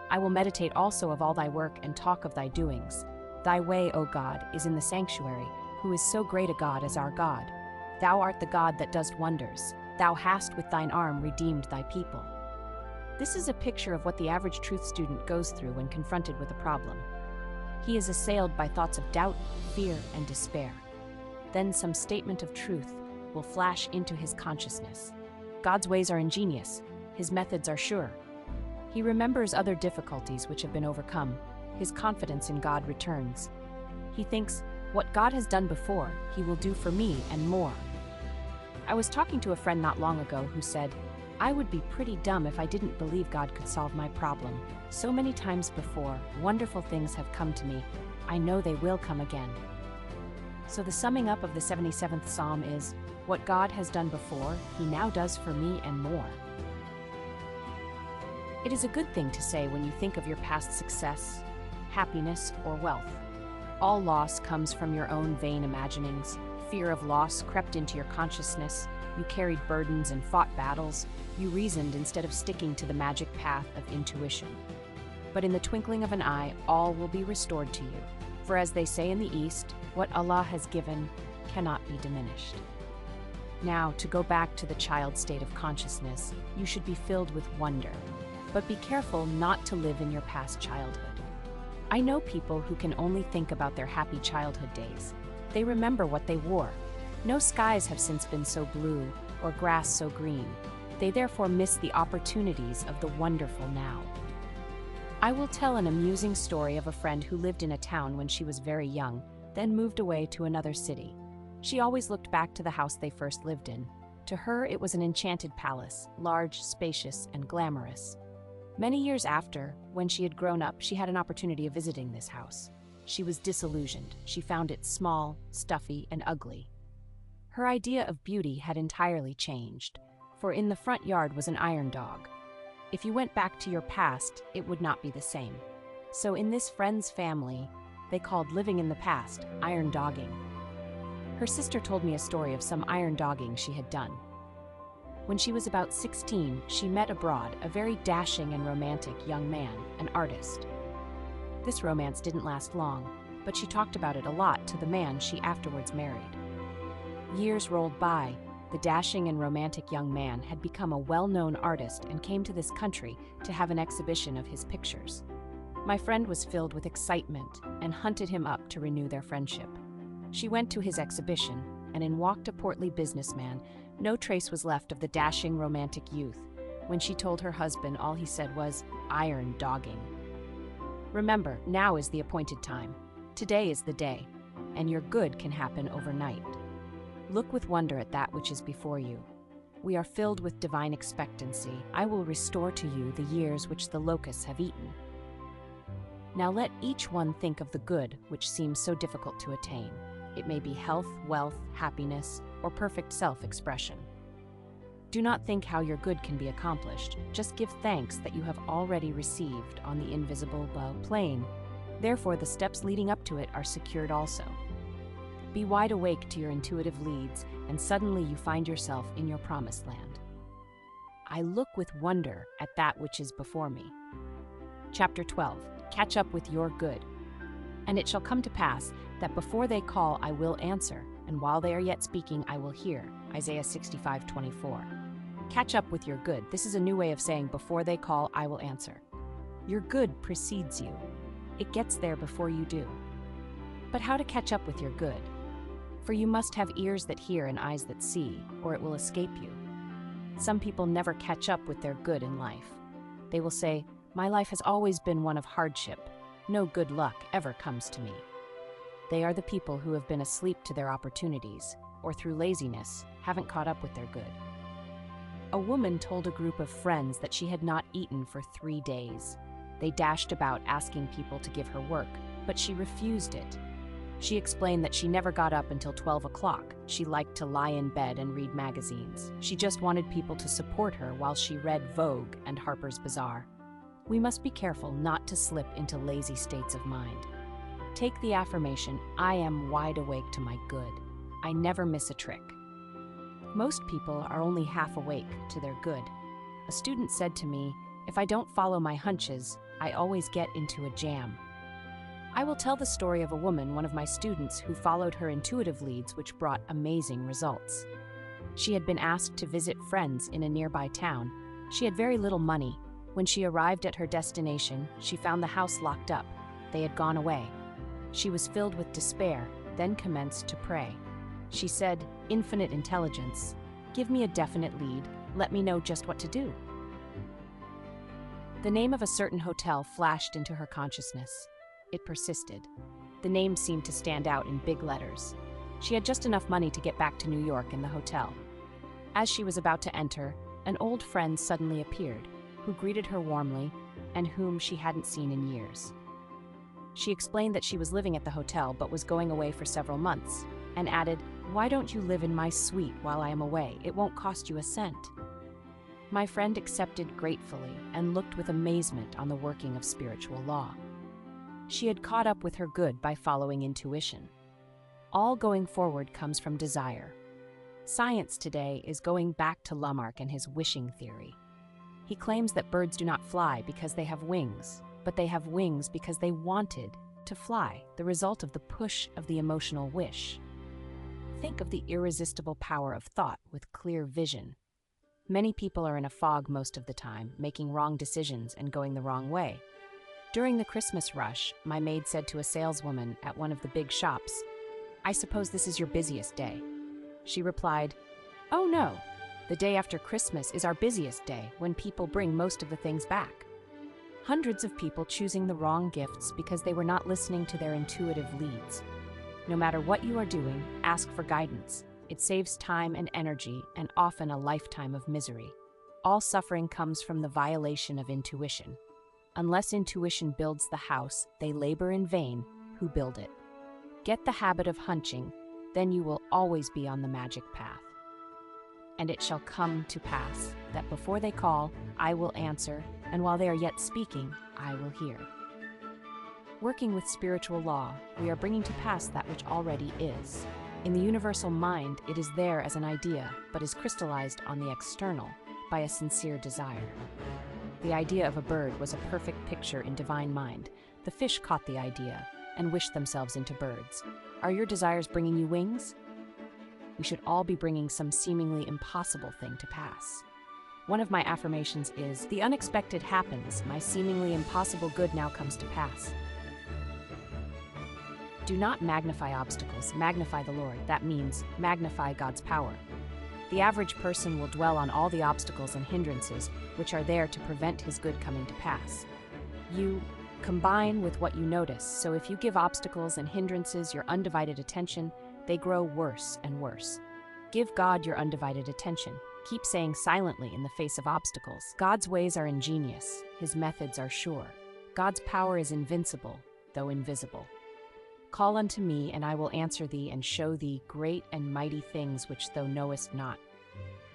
I will meditate also of all thy work and talk of thy doings. Thy way, O God, is in the sanctuary, who is so great a God as our God. Thou art the God that dost wonders. Thou hast with thine arm redeemed thy people. This is a picture of what the average truth student goes through when confronted with a problem. He is assailed by thoughts of doubt, fear, and despair. Then some statement of truth will flash into his consciousness. God's ways are ingenious. His methods are sure. He remembers other difficulties which have been overcome. His confidence in God returns. He thinks, what God has done before, he will do for me and more. I was talking to a friend not long ago who said, I would be pretty dumb if I didn't believe God could solve my problem. So many times before, wonderful things have come to me. I know they will come again. So the summing up of the 77th Psalm is, what God has done before, he now does for me and more. It is a good thing to say when you think of your past success, happiness, or wealth. All loss comes from your own vain imaginings. Fear of loss crept into your consciousness. You carried burdens and fought battles. You reasoned instead of sticking to the magic path of intuition. But in the twinkling of an eye, all will be restored to you. For as they say in the East, what Allah has given cannot be diminished. Now, to go back to the child state of consciousness, you should be filled with wonder. But be careful not to live in your past childhood. I know people who can only think about their happy childhood days. They remember what they wore. No skies have since been so blue, or grass so green. They therefore miss the opportunities of the wonderful now. I will tell an amusing story of a friend who lived in a town when she was very young, then moved away to another city. She always looked back to the house they first lived in. To her, it was an enchanted palace, large, spacious, and glamorous. Many years after, when she had grown up, she had an opportunity of visiting this house. She was disillusioned. She found it small, stuffy, and ugly. Her idea of beauty had entirely changed, for in the front yard was an iron dog. If you went back to your past, it would not be the same. So in this friend's family, they called living in the past iron dogging. Her sister told me a story of some iron dogging she had done. When she was about 16, she met abroad a very dashing and romantic young man, an artist. This romance didn't last long, but she talked about it a lot to the man she afterwards married. Years rolled by. The dashing and romantic young man had become a well-known artist and came to this country to have an exhibition of his pictures. My friend was filled with excitement and hunted him up to renew their friendship. She went to his exhibition, and in walked a portly businessman. No trace was left of the dashing romantic youth. When she told her husband, all he said was, iron dogging. Remember, now is the appointed time. Today is the day, and your good can happen overnight. Look with wonder at that which is before you. We are filled with divine expectancy. I will restore to you the years which the locusts have eaten. Now let each one think of the good which seems so difficult to attain. It may be health, wealth, happiness, or perfect self-expression. Do not think how your good can be accomplished. Just give thanks that you have already received on the invisible plane. Therefore, the steps leading up to it are secured also. Be wide awake to your intuitive leads, and suddenly you find yourself in your promised land. I look with wonder at that which is before me. Chapter 12. Catch up with your good. And it shall come to pass that before they call, I will answer, and while they are yet speaking, I will hear. Isaiah 65:24. Catch up with your good. This is a new way of saying, before they call, I will answer. Your good precedes you. It gets there before you do. But how to catch up with your good? For you must have ears that hear and eyes that see, or it will escape you. Some people never catch up with their good in life. They will say, "My life has always been one of hardship. No good luck ever comes to me." They are the people who have been asleep to their opportunities, or through laziness, haven't caught up with their good. A woman told a group of friends that she had not eaten for 3 days. They dashed about asking people to give her work, but she refused it. She explained that she never got up until 12 o'clock. She liked to lie in bed and read magazines. She just wanted people to support her while she read Vogue and Harper's Bazaar. We must be careful not to slip into lazy states of mind. Take the affirmation, "I am wide awake to my good. I never miss a trick." Most people are only half awake to their good. A student said to me, "If I don't follow my hunches, I always get into a jam." I will tell the story of a woman, one of my students, who followed her intuitive leads, which brought amazing results. She had been asked to visit friends in a nearby town. She had very little money. When she arrived at her destination, she found the house locked up. They had gone away. She was filled with despair, then commenced to pray. She said, "Infinite intelligence, give me a definite lead. Let me know just what to do." The name of a certain hotel flashed into her consciousness. It persisted. The name seemed to stand out in big letters. She had just enough money to get back to New York in the hotel. As she was about to enter, an old friend suddenly appeared, who greeted her warmly and whom she hadn't seen in years. She explained that she was living at the hotel but was going away for several months, and added, "Why don't you live in my suite while I am away? It won't cost you a cent." My friend accepted gratefully and looked with amazement on the working of spiritual law. She had caught up with her good by following intuition. All going forward comes from desire. Science today is going back to Lamarck and his wishing theory. He claims that birds do not fly because they have wings, but they have wings because they wanted to fly, the result of the push of the emotional wish. Think of the irresistible power of thought with clear vision. Many people are in a fog most of the time, making wrong decisions and going the wrong way. During the Christmas rush, my maid said to a saleswoman at one of the big shops, "I suppose this is your busiest day." She replied, "Oh no, the day after Christmas is our busiest day when people bring most of the things back." Hundreds of people choosing the wrong gifts because they were not listening to their intuitive leads. No matter what you are doing, ask for guidance. It saves time and energy and often a lifetime of misery. All suffering comes from the violation of intuition. Unless intuition builds the house, they labor in vain who build it. Get the habit of hunching, then you will always be on the magic path. And it shall come to pass that before they call, I will answer, and while they are yet speaking, I will hear. Working with spiritual law, we are bringing to pass that which already is. In the universal mind, it is there as an idea, but is crystallized on the external by a sincere desire. The idea of a bird was a perfect picture in divine mind. The fish caught the idea and wished themselves into birds. Are your desires bringing you wings? We should all be bringing some seemingly impossible thing to pass. One of my affirmations is, "The unexpected happens. My seemingly impossible good now comes to pass." Do not magnify obstacles, magnify the Lord. That means magnify God's power. The average person will dwell on all the obstacles and hindrances which are there to prevent his good coming to pass. You combine with what you notice, so if you give obstacles and hindrances your undivided attention, they grow worse and worse. Give God your undivided attention. Keep saying silently in the face of obstacles, "God's ways are ingenious, his methods are sure. God's power is invincible, though invisible. Call unto me, and I will answer thee and show thee great and mighty things which thou knowest not."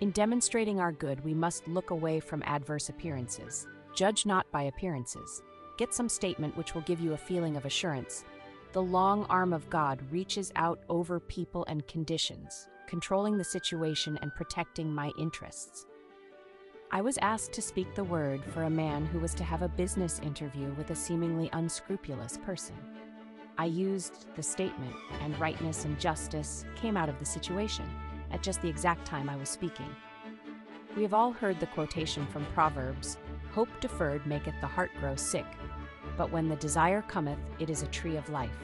In demonstrating our good, we must look away from adverse appearances. Judge not by appearances. Get some statement which will give you a feeling of assurance. The long arm of God reaches out over people and conditions, controlling the situation and protecting my interests. I was asked to speak the word for a man who was to have a business interview with a seemingly unscrupulous person. I used the statement, and rightness and justice came out of the situation at just the exact time I was speaking. We have all heard the quotation from Proverbs, "Hope deferred maketh the heart grow sick, but when the desire cometh, it is a tree of life."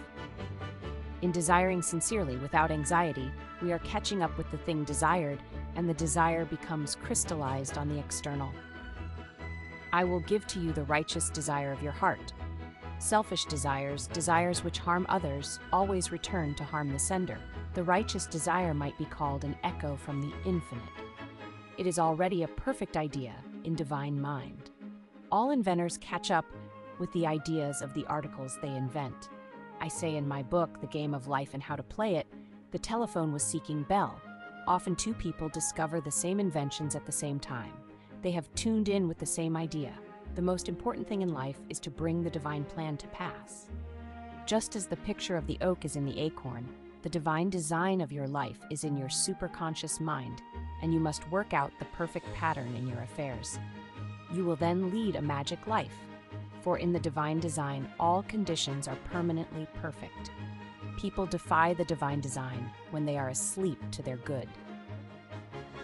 In desiring sincerely without anxiety, we are catching up with the thing desired, and the desire becomes crystallized on the external. I will give to you the righteous desire of your heart. Selfish desires, desires which harm others, always return to harm the sender. The righteous desire might be called an echo from the infinite. It is already a perfect idea in divine mind. All inventors catch up with the ideas of the articles they invent. I say in my book, The Game of Life and How to Play It, the telephone was seeking Bell. Often two people discover the same inventions at the same time. They have tuned in with the same idea. The most important thing in life is to bring the divine plan to pass. Just as the picture of the oak is in the acorn, the divine design of your life is in your superconscious mind, and you must work out the perfect pattern in your affairs. You will then lead a magic life, for in the divine design, all conditions are permanently perfect. People defy the divine design when they are asleep to their good.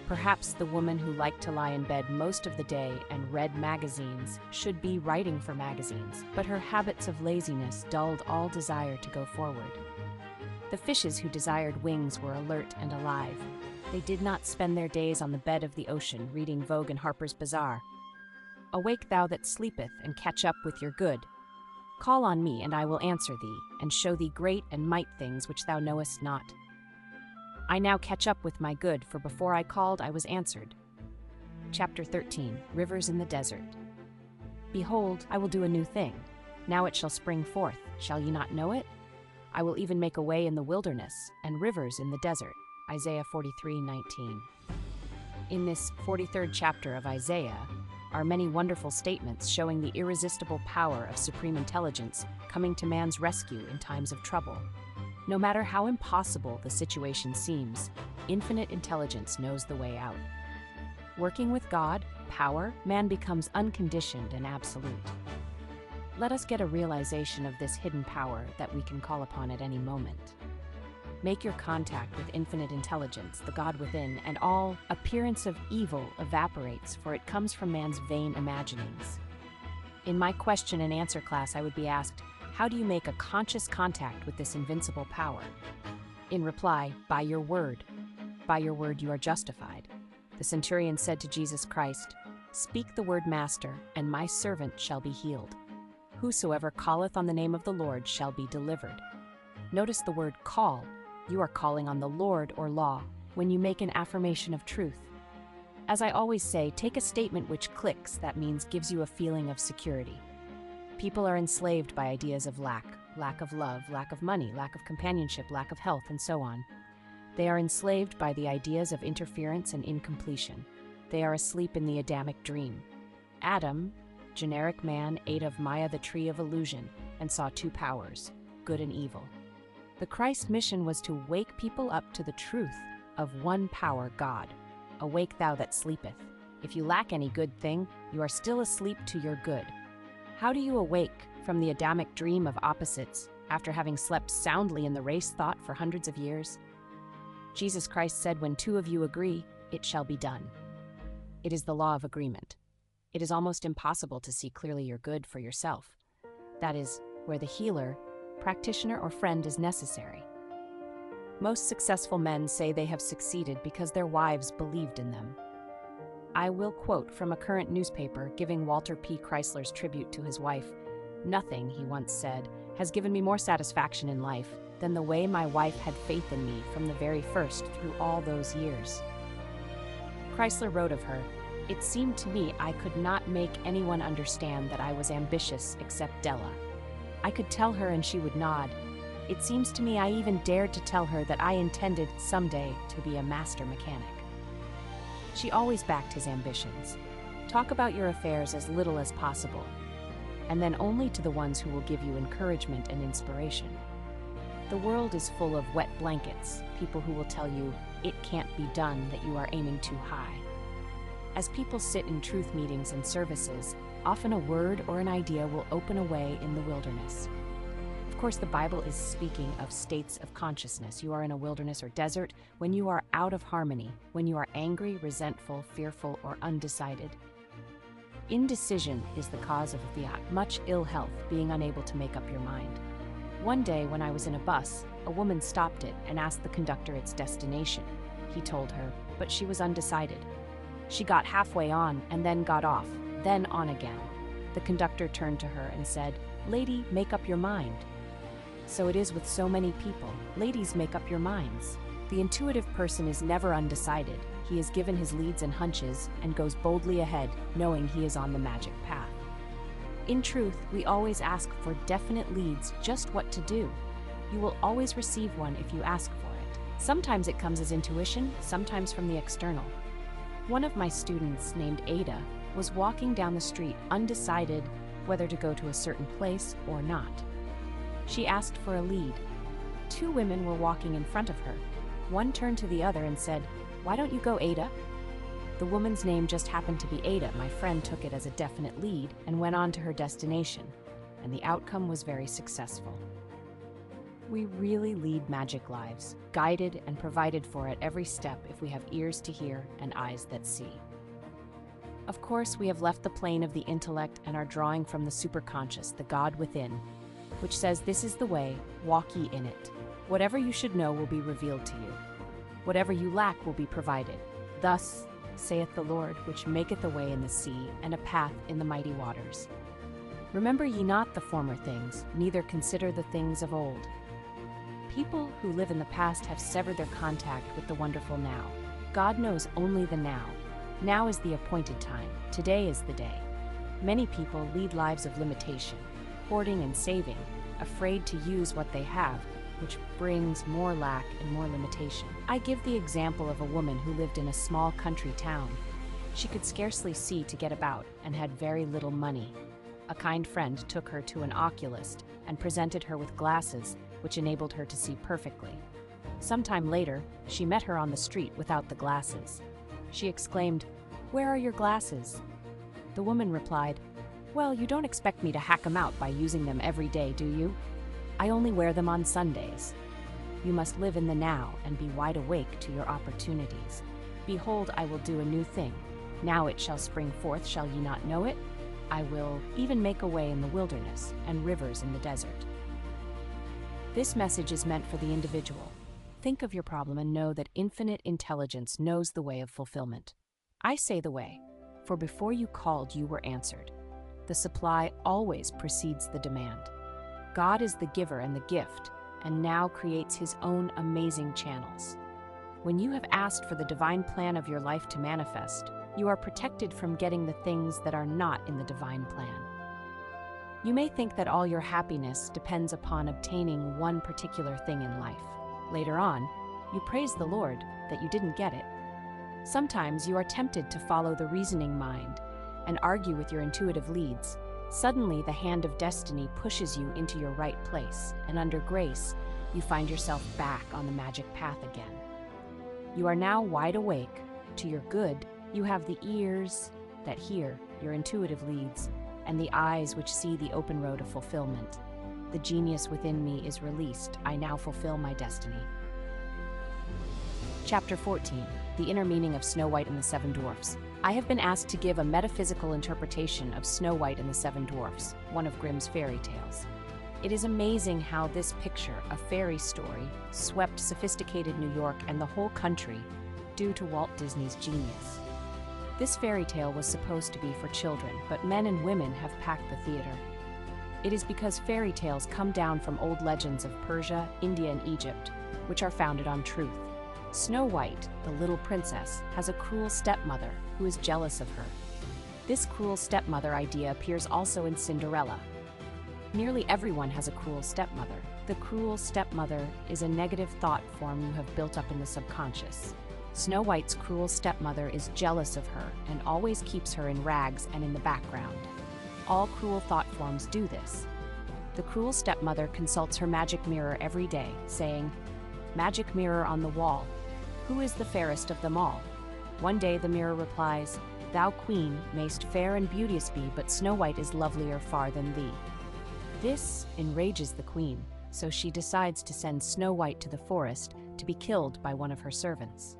Perhaps the woman who liked to lie in bed most of the day and read magazines should be writing for magazines, but her habits of laziness dulled all desire to go forward. The fishes who desired wings were alert and alive. They did not spend their days on the bed of the ocean reading Vogue and Harper's Bazaar. Awake thou that sleepeth, and catch up with your good. Call on me, and I will answer thee, and show thee great and might things which thou knowest not. I now catch up with my good, for before I called I was answered. Chapter 13, Rivers in the Desert. Behold, I will do a new thing. Now it shall spring forth. Shall ye not know it? I will even make a way in the wilderness, and rivers in the desert. Isaiah 43:19. In this 43rd chapter of Isaiah are many wonderful statements showing the irresistible power of supreme intelligence coming to man's rescue in times of trouble. No matter how impossible the situation seems, infinite intelligence knows the way out. Working with God, power, man becomes unconditioned and absolute. Let us get a realization of this hidden power that we can call upon at any moment. Make your contact with infinite intelligence, the God within, and all appearance of evil evaporates, for it comes from man's vain imaginings. In my question and answer class, I would be asked, how do you make a conscious contact with this invincible power? In reply, by your word. By your word you are justified. The centurion said to Jesus Christ, "Speak the word, Master, and my servant shall be healed. Whosoever calleth on the name of the Lord shall be delivered." Notice the word call. You are calling on the Lord or law when you make an affirmation of truth. As I always say, take a statement which clicks, that means gives you a feeling of security. People are enslaved by ideas of lack of love, lack of money, lack of companionship, lack of health, and so on. They are enslaved by the ideas of interference and incompletion. They are asleep in the Adamic dream. Adam, generic man, ate of Maya, the tree of illusion, and saw two powers, good and evil. The Christ mission was to wake people up to the truth of one power, God. Awake thou that sleepeth. If you lack any good thing, you are still asleep to your good. How do you awake from the Adamic dream of opposites after having slept soundly in the race thought for hundreds of years? Jesus Christ said, when two of you agree, it shall be done. It is the law of agreement. It is almost impossible to see clearly your good for yourself. That is, where the healer, practitioner, or friend is necessary. Most successful men say they have succeeded because their wives believed in them. I will quote from a current newspaper giving Walter P. Chrysler's tribute to his wife. "Nothing," he once said, "has given me more satisfaction in life than the way my wife had faith in me from the very first through all those years." Chrysler wrote of her, "It seemed to me I could not make anyone understand that I was ambitious except Della. I could tell her and she would nod. It seems to me I even dared to tell her that I intended someday to be a master mechanic." She always backed his ambitions. Talk about your affairs as little as possible, and then only to the ones who will give you encouragement and inspiration. The world is full of wet blankets, people who will tell you it can't be done, that you are aiming too high. As people sit in truth meetings and services, often a word or an idea will open a way in the wilderness. Of course, the Bible is speaking of states of consciousness. You are in a wilderness or desert when you are out of harmony, when you are angry, resentful, fearful, or undecided. Indecision is the cause of much ill health, being unable to make up your mind. One day when I was in a bus, a woman stopped it and asked the conductor its destination. He told her, but she was undecided. She got halfway on and then got off, then on again. The conductor turned to her and said, "Lady, make up your mind." So it is with so many people. Ladies, make up your minds. The intuitive person is never undecided. He is given his leads and hunches and goes boldly ahead, knowing he is on the magic path. In truth, we always ask for definite leads, just what to do. You will always receive one if you ask for it. Sometimes it comes as intuition, sometimes from the external. One of my students, named Ada, was walking down the street undecided whether to go to a certain place or not. She asked for a lead. Two women were walking in front of her. One turned to the other and said, "Why don't you go, Ada?" The woman's name just happened to be Ada. My friend took it as a definite lead and went on to her destination, and the outcome was very successful. We really lead magic lives, guided and provided for at every step if we have ears to hear and eyes that see. Of course, we have left the plane of the intellect and are drawing from the superconscious, the God within, which says, "This is the way, walk ye in it." Whatever you should know will be revealed to you. Whatever you lack will be provided. Thus saith the Lord, which maketh a way in the sea and a path in the mighty waters. Remember ye not the former things, neither consider the things of old. People who live in the past have severed their contact with the wonderful now. God knows only the now. Now is the appointed time. Today is the day. Many people lead lives of limitation, hoarding and saving, afraid to use what they have, which brings more lack and more limitation. I give the example of a woman who lived in a small country town. She could scarcely see to get about and had very little money. A kind friend took her to an oculist and presented her with glasses which enabled her to see perfectly. Sometime later, she met her on the street without the glasses. She exclaimed, "Where are your glasses?" The woman replied, "Well, you don't expect me to hack 'em out by using them every day, do you? I only wear them on Sundays. You must live in the now and be wide awake to your opportunities. Behold, I will do a new thing. Now it shall spring forth, shall ye not know it? I will even make a way in the wilderness and rivers in the desert." This message is meant for the individual. Think of your problem and know that infinite intelligence knows the way of fulfillment. I say the way, for before you called, you were answered. The supply always precedes the demand. God is the giver and the gift, and now creates his own amazing channels. When you have asked for the divine plan of your life to manifest, you are protected from getting the things that are not in the divine plan. You may think that all your happiness depends upon obtaining one particular thing in life. Later on, you praise the Lord that you didn't get it. Sometimes you are tempted to follow the reasoning mind and argue with your intuitive leads. Suddenly, the hand of destiny pushes you into your right place, and under grace, you find yourself back on the magic path again. You are now wide awake to your good. You have the ears that hear your intuitive leads, and the eyes which see the open road of fulfillment. The genius within me is released. I now fulfill my destiny. Chapter 14. The Inner Meaning of Snow White and the Seven Dwarfs. I have been asked to give a metaphysical interpretation of Snow White and the Seven Dwarfs, one of Grimm's fairy tales. It is amazing how this picture, a fairy story, swept sophisticated New York and the whole country due to Walt Disney's genius. This fairy tale was supposed to be for children, but men and women have packed the theater. It is because fairy tales come down from old legends of Persia, India, and Egypt, which are founded on truth. Snow White, the little princess, has a cruel stepmother who is jealous of her. This cruel stepmother idea appears also in Cinderella. Nearly everyone has a cruel stepmother. The cruel stepmother is a negative thought form you have built up in the subconscious. Snow White's cruel stepmother is jealous of her and always keeps her in rags and in the background. All cruel thought forms do this. The cruel stepmother consults her magic mirror every day, saying, "Magic mirror on the wall, who is the fairest of them all?" One day the mirror replies, "Thou queen mayst fair and beauteous be, but Snow White is lovelier far than thee." This enrages the queen, so she decides to send Snow White to the forest to be killed by one of her servants.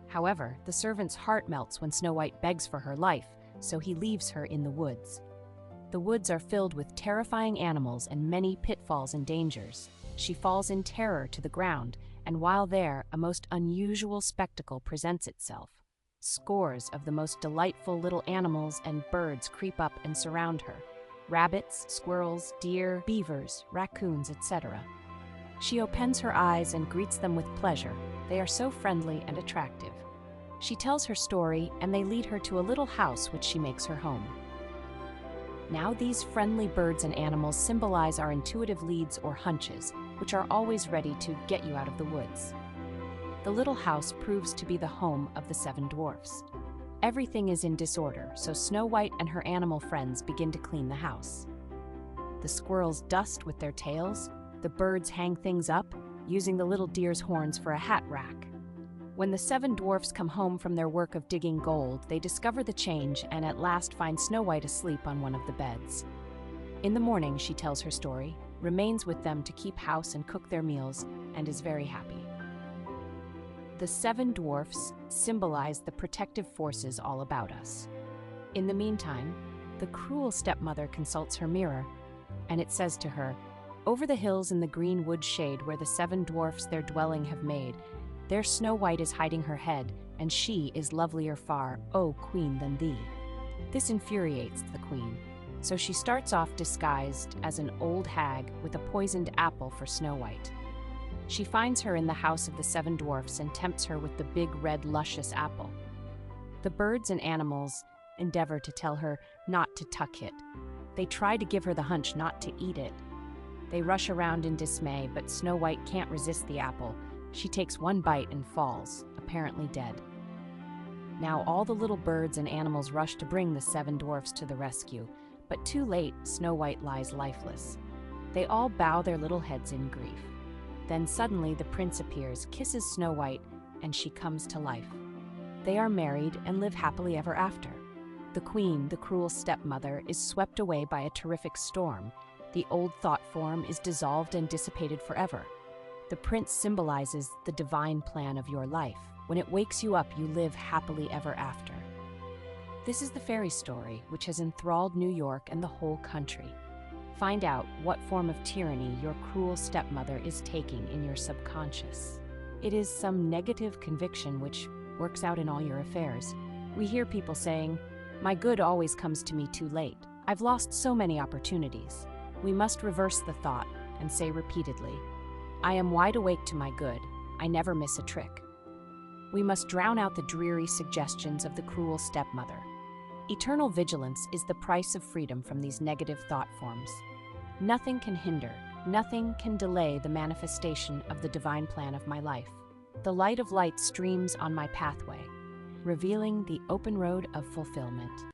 However, the servant's heart melts when Snow White begs for her life, so he leaves her in the woods. The woods are filled with terrifying animals and many pitfalls and dangers. She falls in terror to the ground, and while there, a most unusual spectacle presents itself. Scores of the most delightful little animals and birds creep up and surround her. Rabbits, squirrels, deer, beavers, raccoons, etc. She opens her eyes and greets them with pleasure. They are so friendly and attractive. She tells her story, and they lead her to a little house which she makes her home. Now these friendly birds and animals symbolize our intuitive leads or hunches, which are always ready to get you out of the woods. The little house proves to be the home of the 7 dwarfs. Everything is in disorder, so Snow White and her animal friends begin to clean the house. The squirrels dust with their tails, the birds hang things up, using the little deer's horns for a hat rack. When the 7 dwarfs come home from their work of digging gold, they discover the change and at last find Snow White asleep on one of the beds. In the morning, she tells her story, remains with them to keep house and cook their meals, and is very happy. The 7 dwarfs symbolize the protective forces all about us. In the meantime, the cruel stepmother consults her mirror, and it says to her, "Over the hills in the green wood shade where the 7 dwarfs their dwelling have made, there Snow White is hiding her head, and she is lovelier far, O queen, than thee." This infuriates the queen, so she starts off disguised as an old hag with a poisoned apple for Snow White. She finds her in the house of the 7 dwarfs and tempts her with the big red luscious apple. The birds and animals endeavor to tell her not to tuck it. They try to give her the hunch not to eat it. They rush around in dismay, but Snow White can't resist the apple. She takes one bite and falls, apparently dead. Now all the little birds and animals rush to bring the 7 dwarfs to the rescue, but too late, Snow White lies lifeless. They all bow their little heads in grief. Then suddenly the prince appears, kisses Snow White, and she comes to life. They are married and live happily ever after. The queen, the cruel stepmother, is swept away by a terrific storm. The old thought form is dissolved and dissipated forever. The prince symbolizes the divine plan of your life. When it wakes you up, you live happily ever after. This is the fairy story which has enthralled New York and the whole country. Find out what form of tyranny your cruel stepmother is taking in your subconscious. It is some negative conviction which works out in all your affairs. We hear people saying, "My good always comes to me too late. I've lost so many opportunities." We must reverse the thought and say repeatedly, "I am wide awake to my good. I never miss a trick." We must drown out the dreary suggestions of the cruel stepmother. Eternal vigilance is the price of freedom from these negative thought forms. Nothing can hinder, nothing can delay the manifestation of the divine plan of my life. The light of light streams on my pathway, revealing the open road of fulfillment.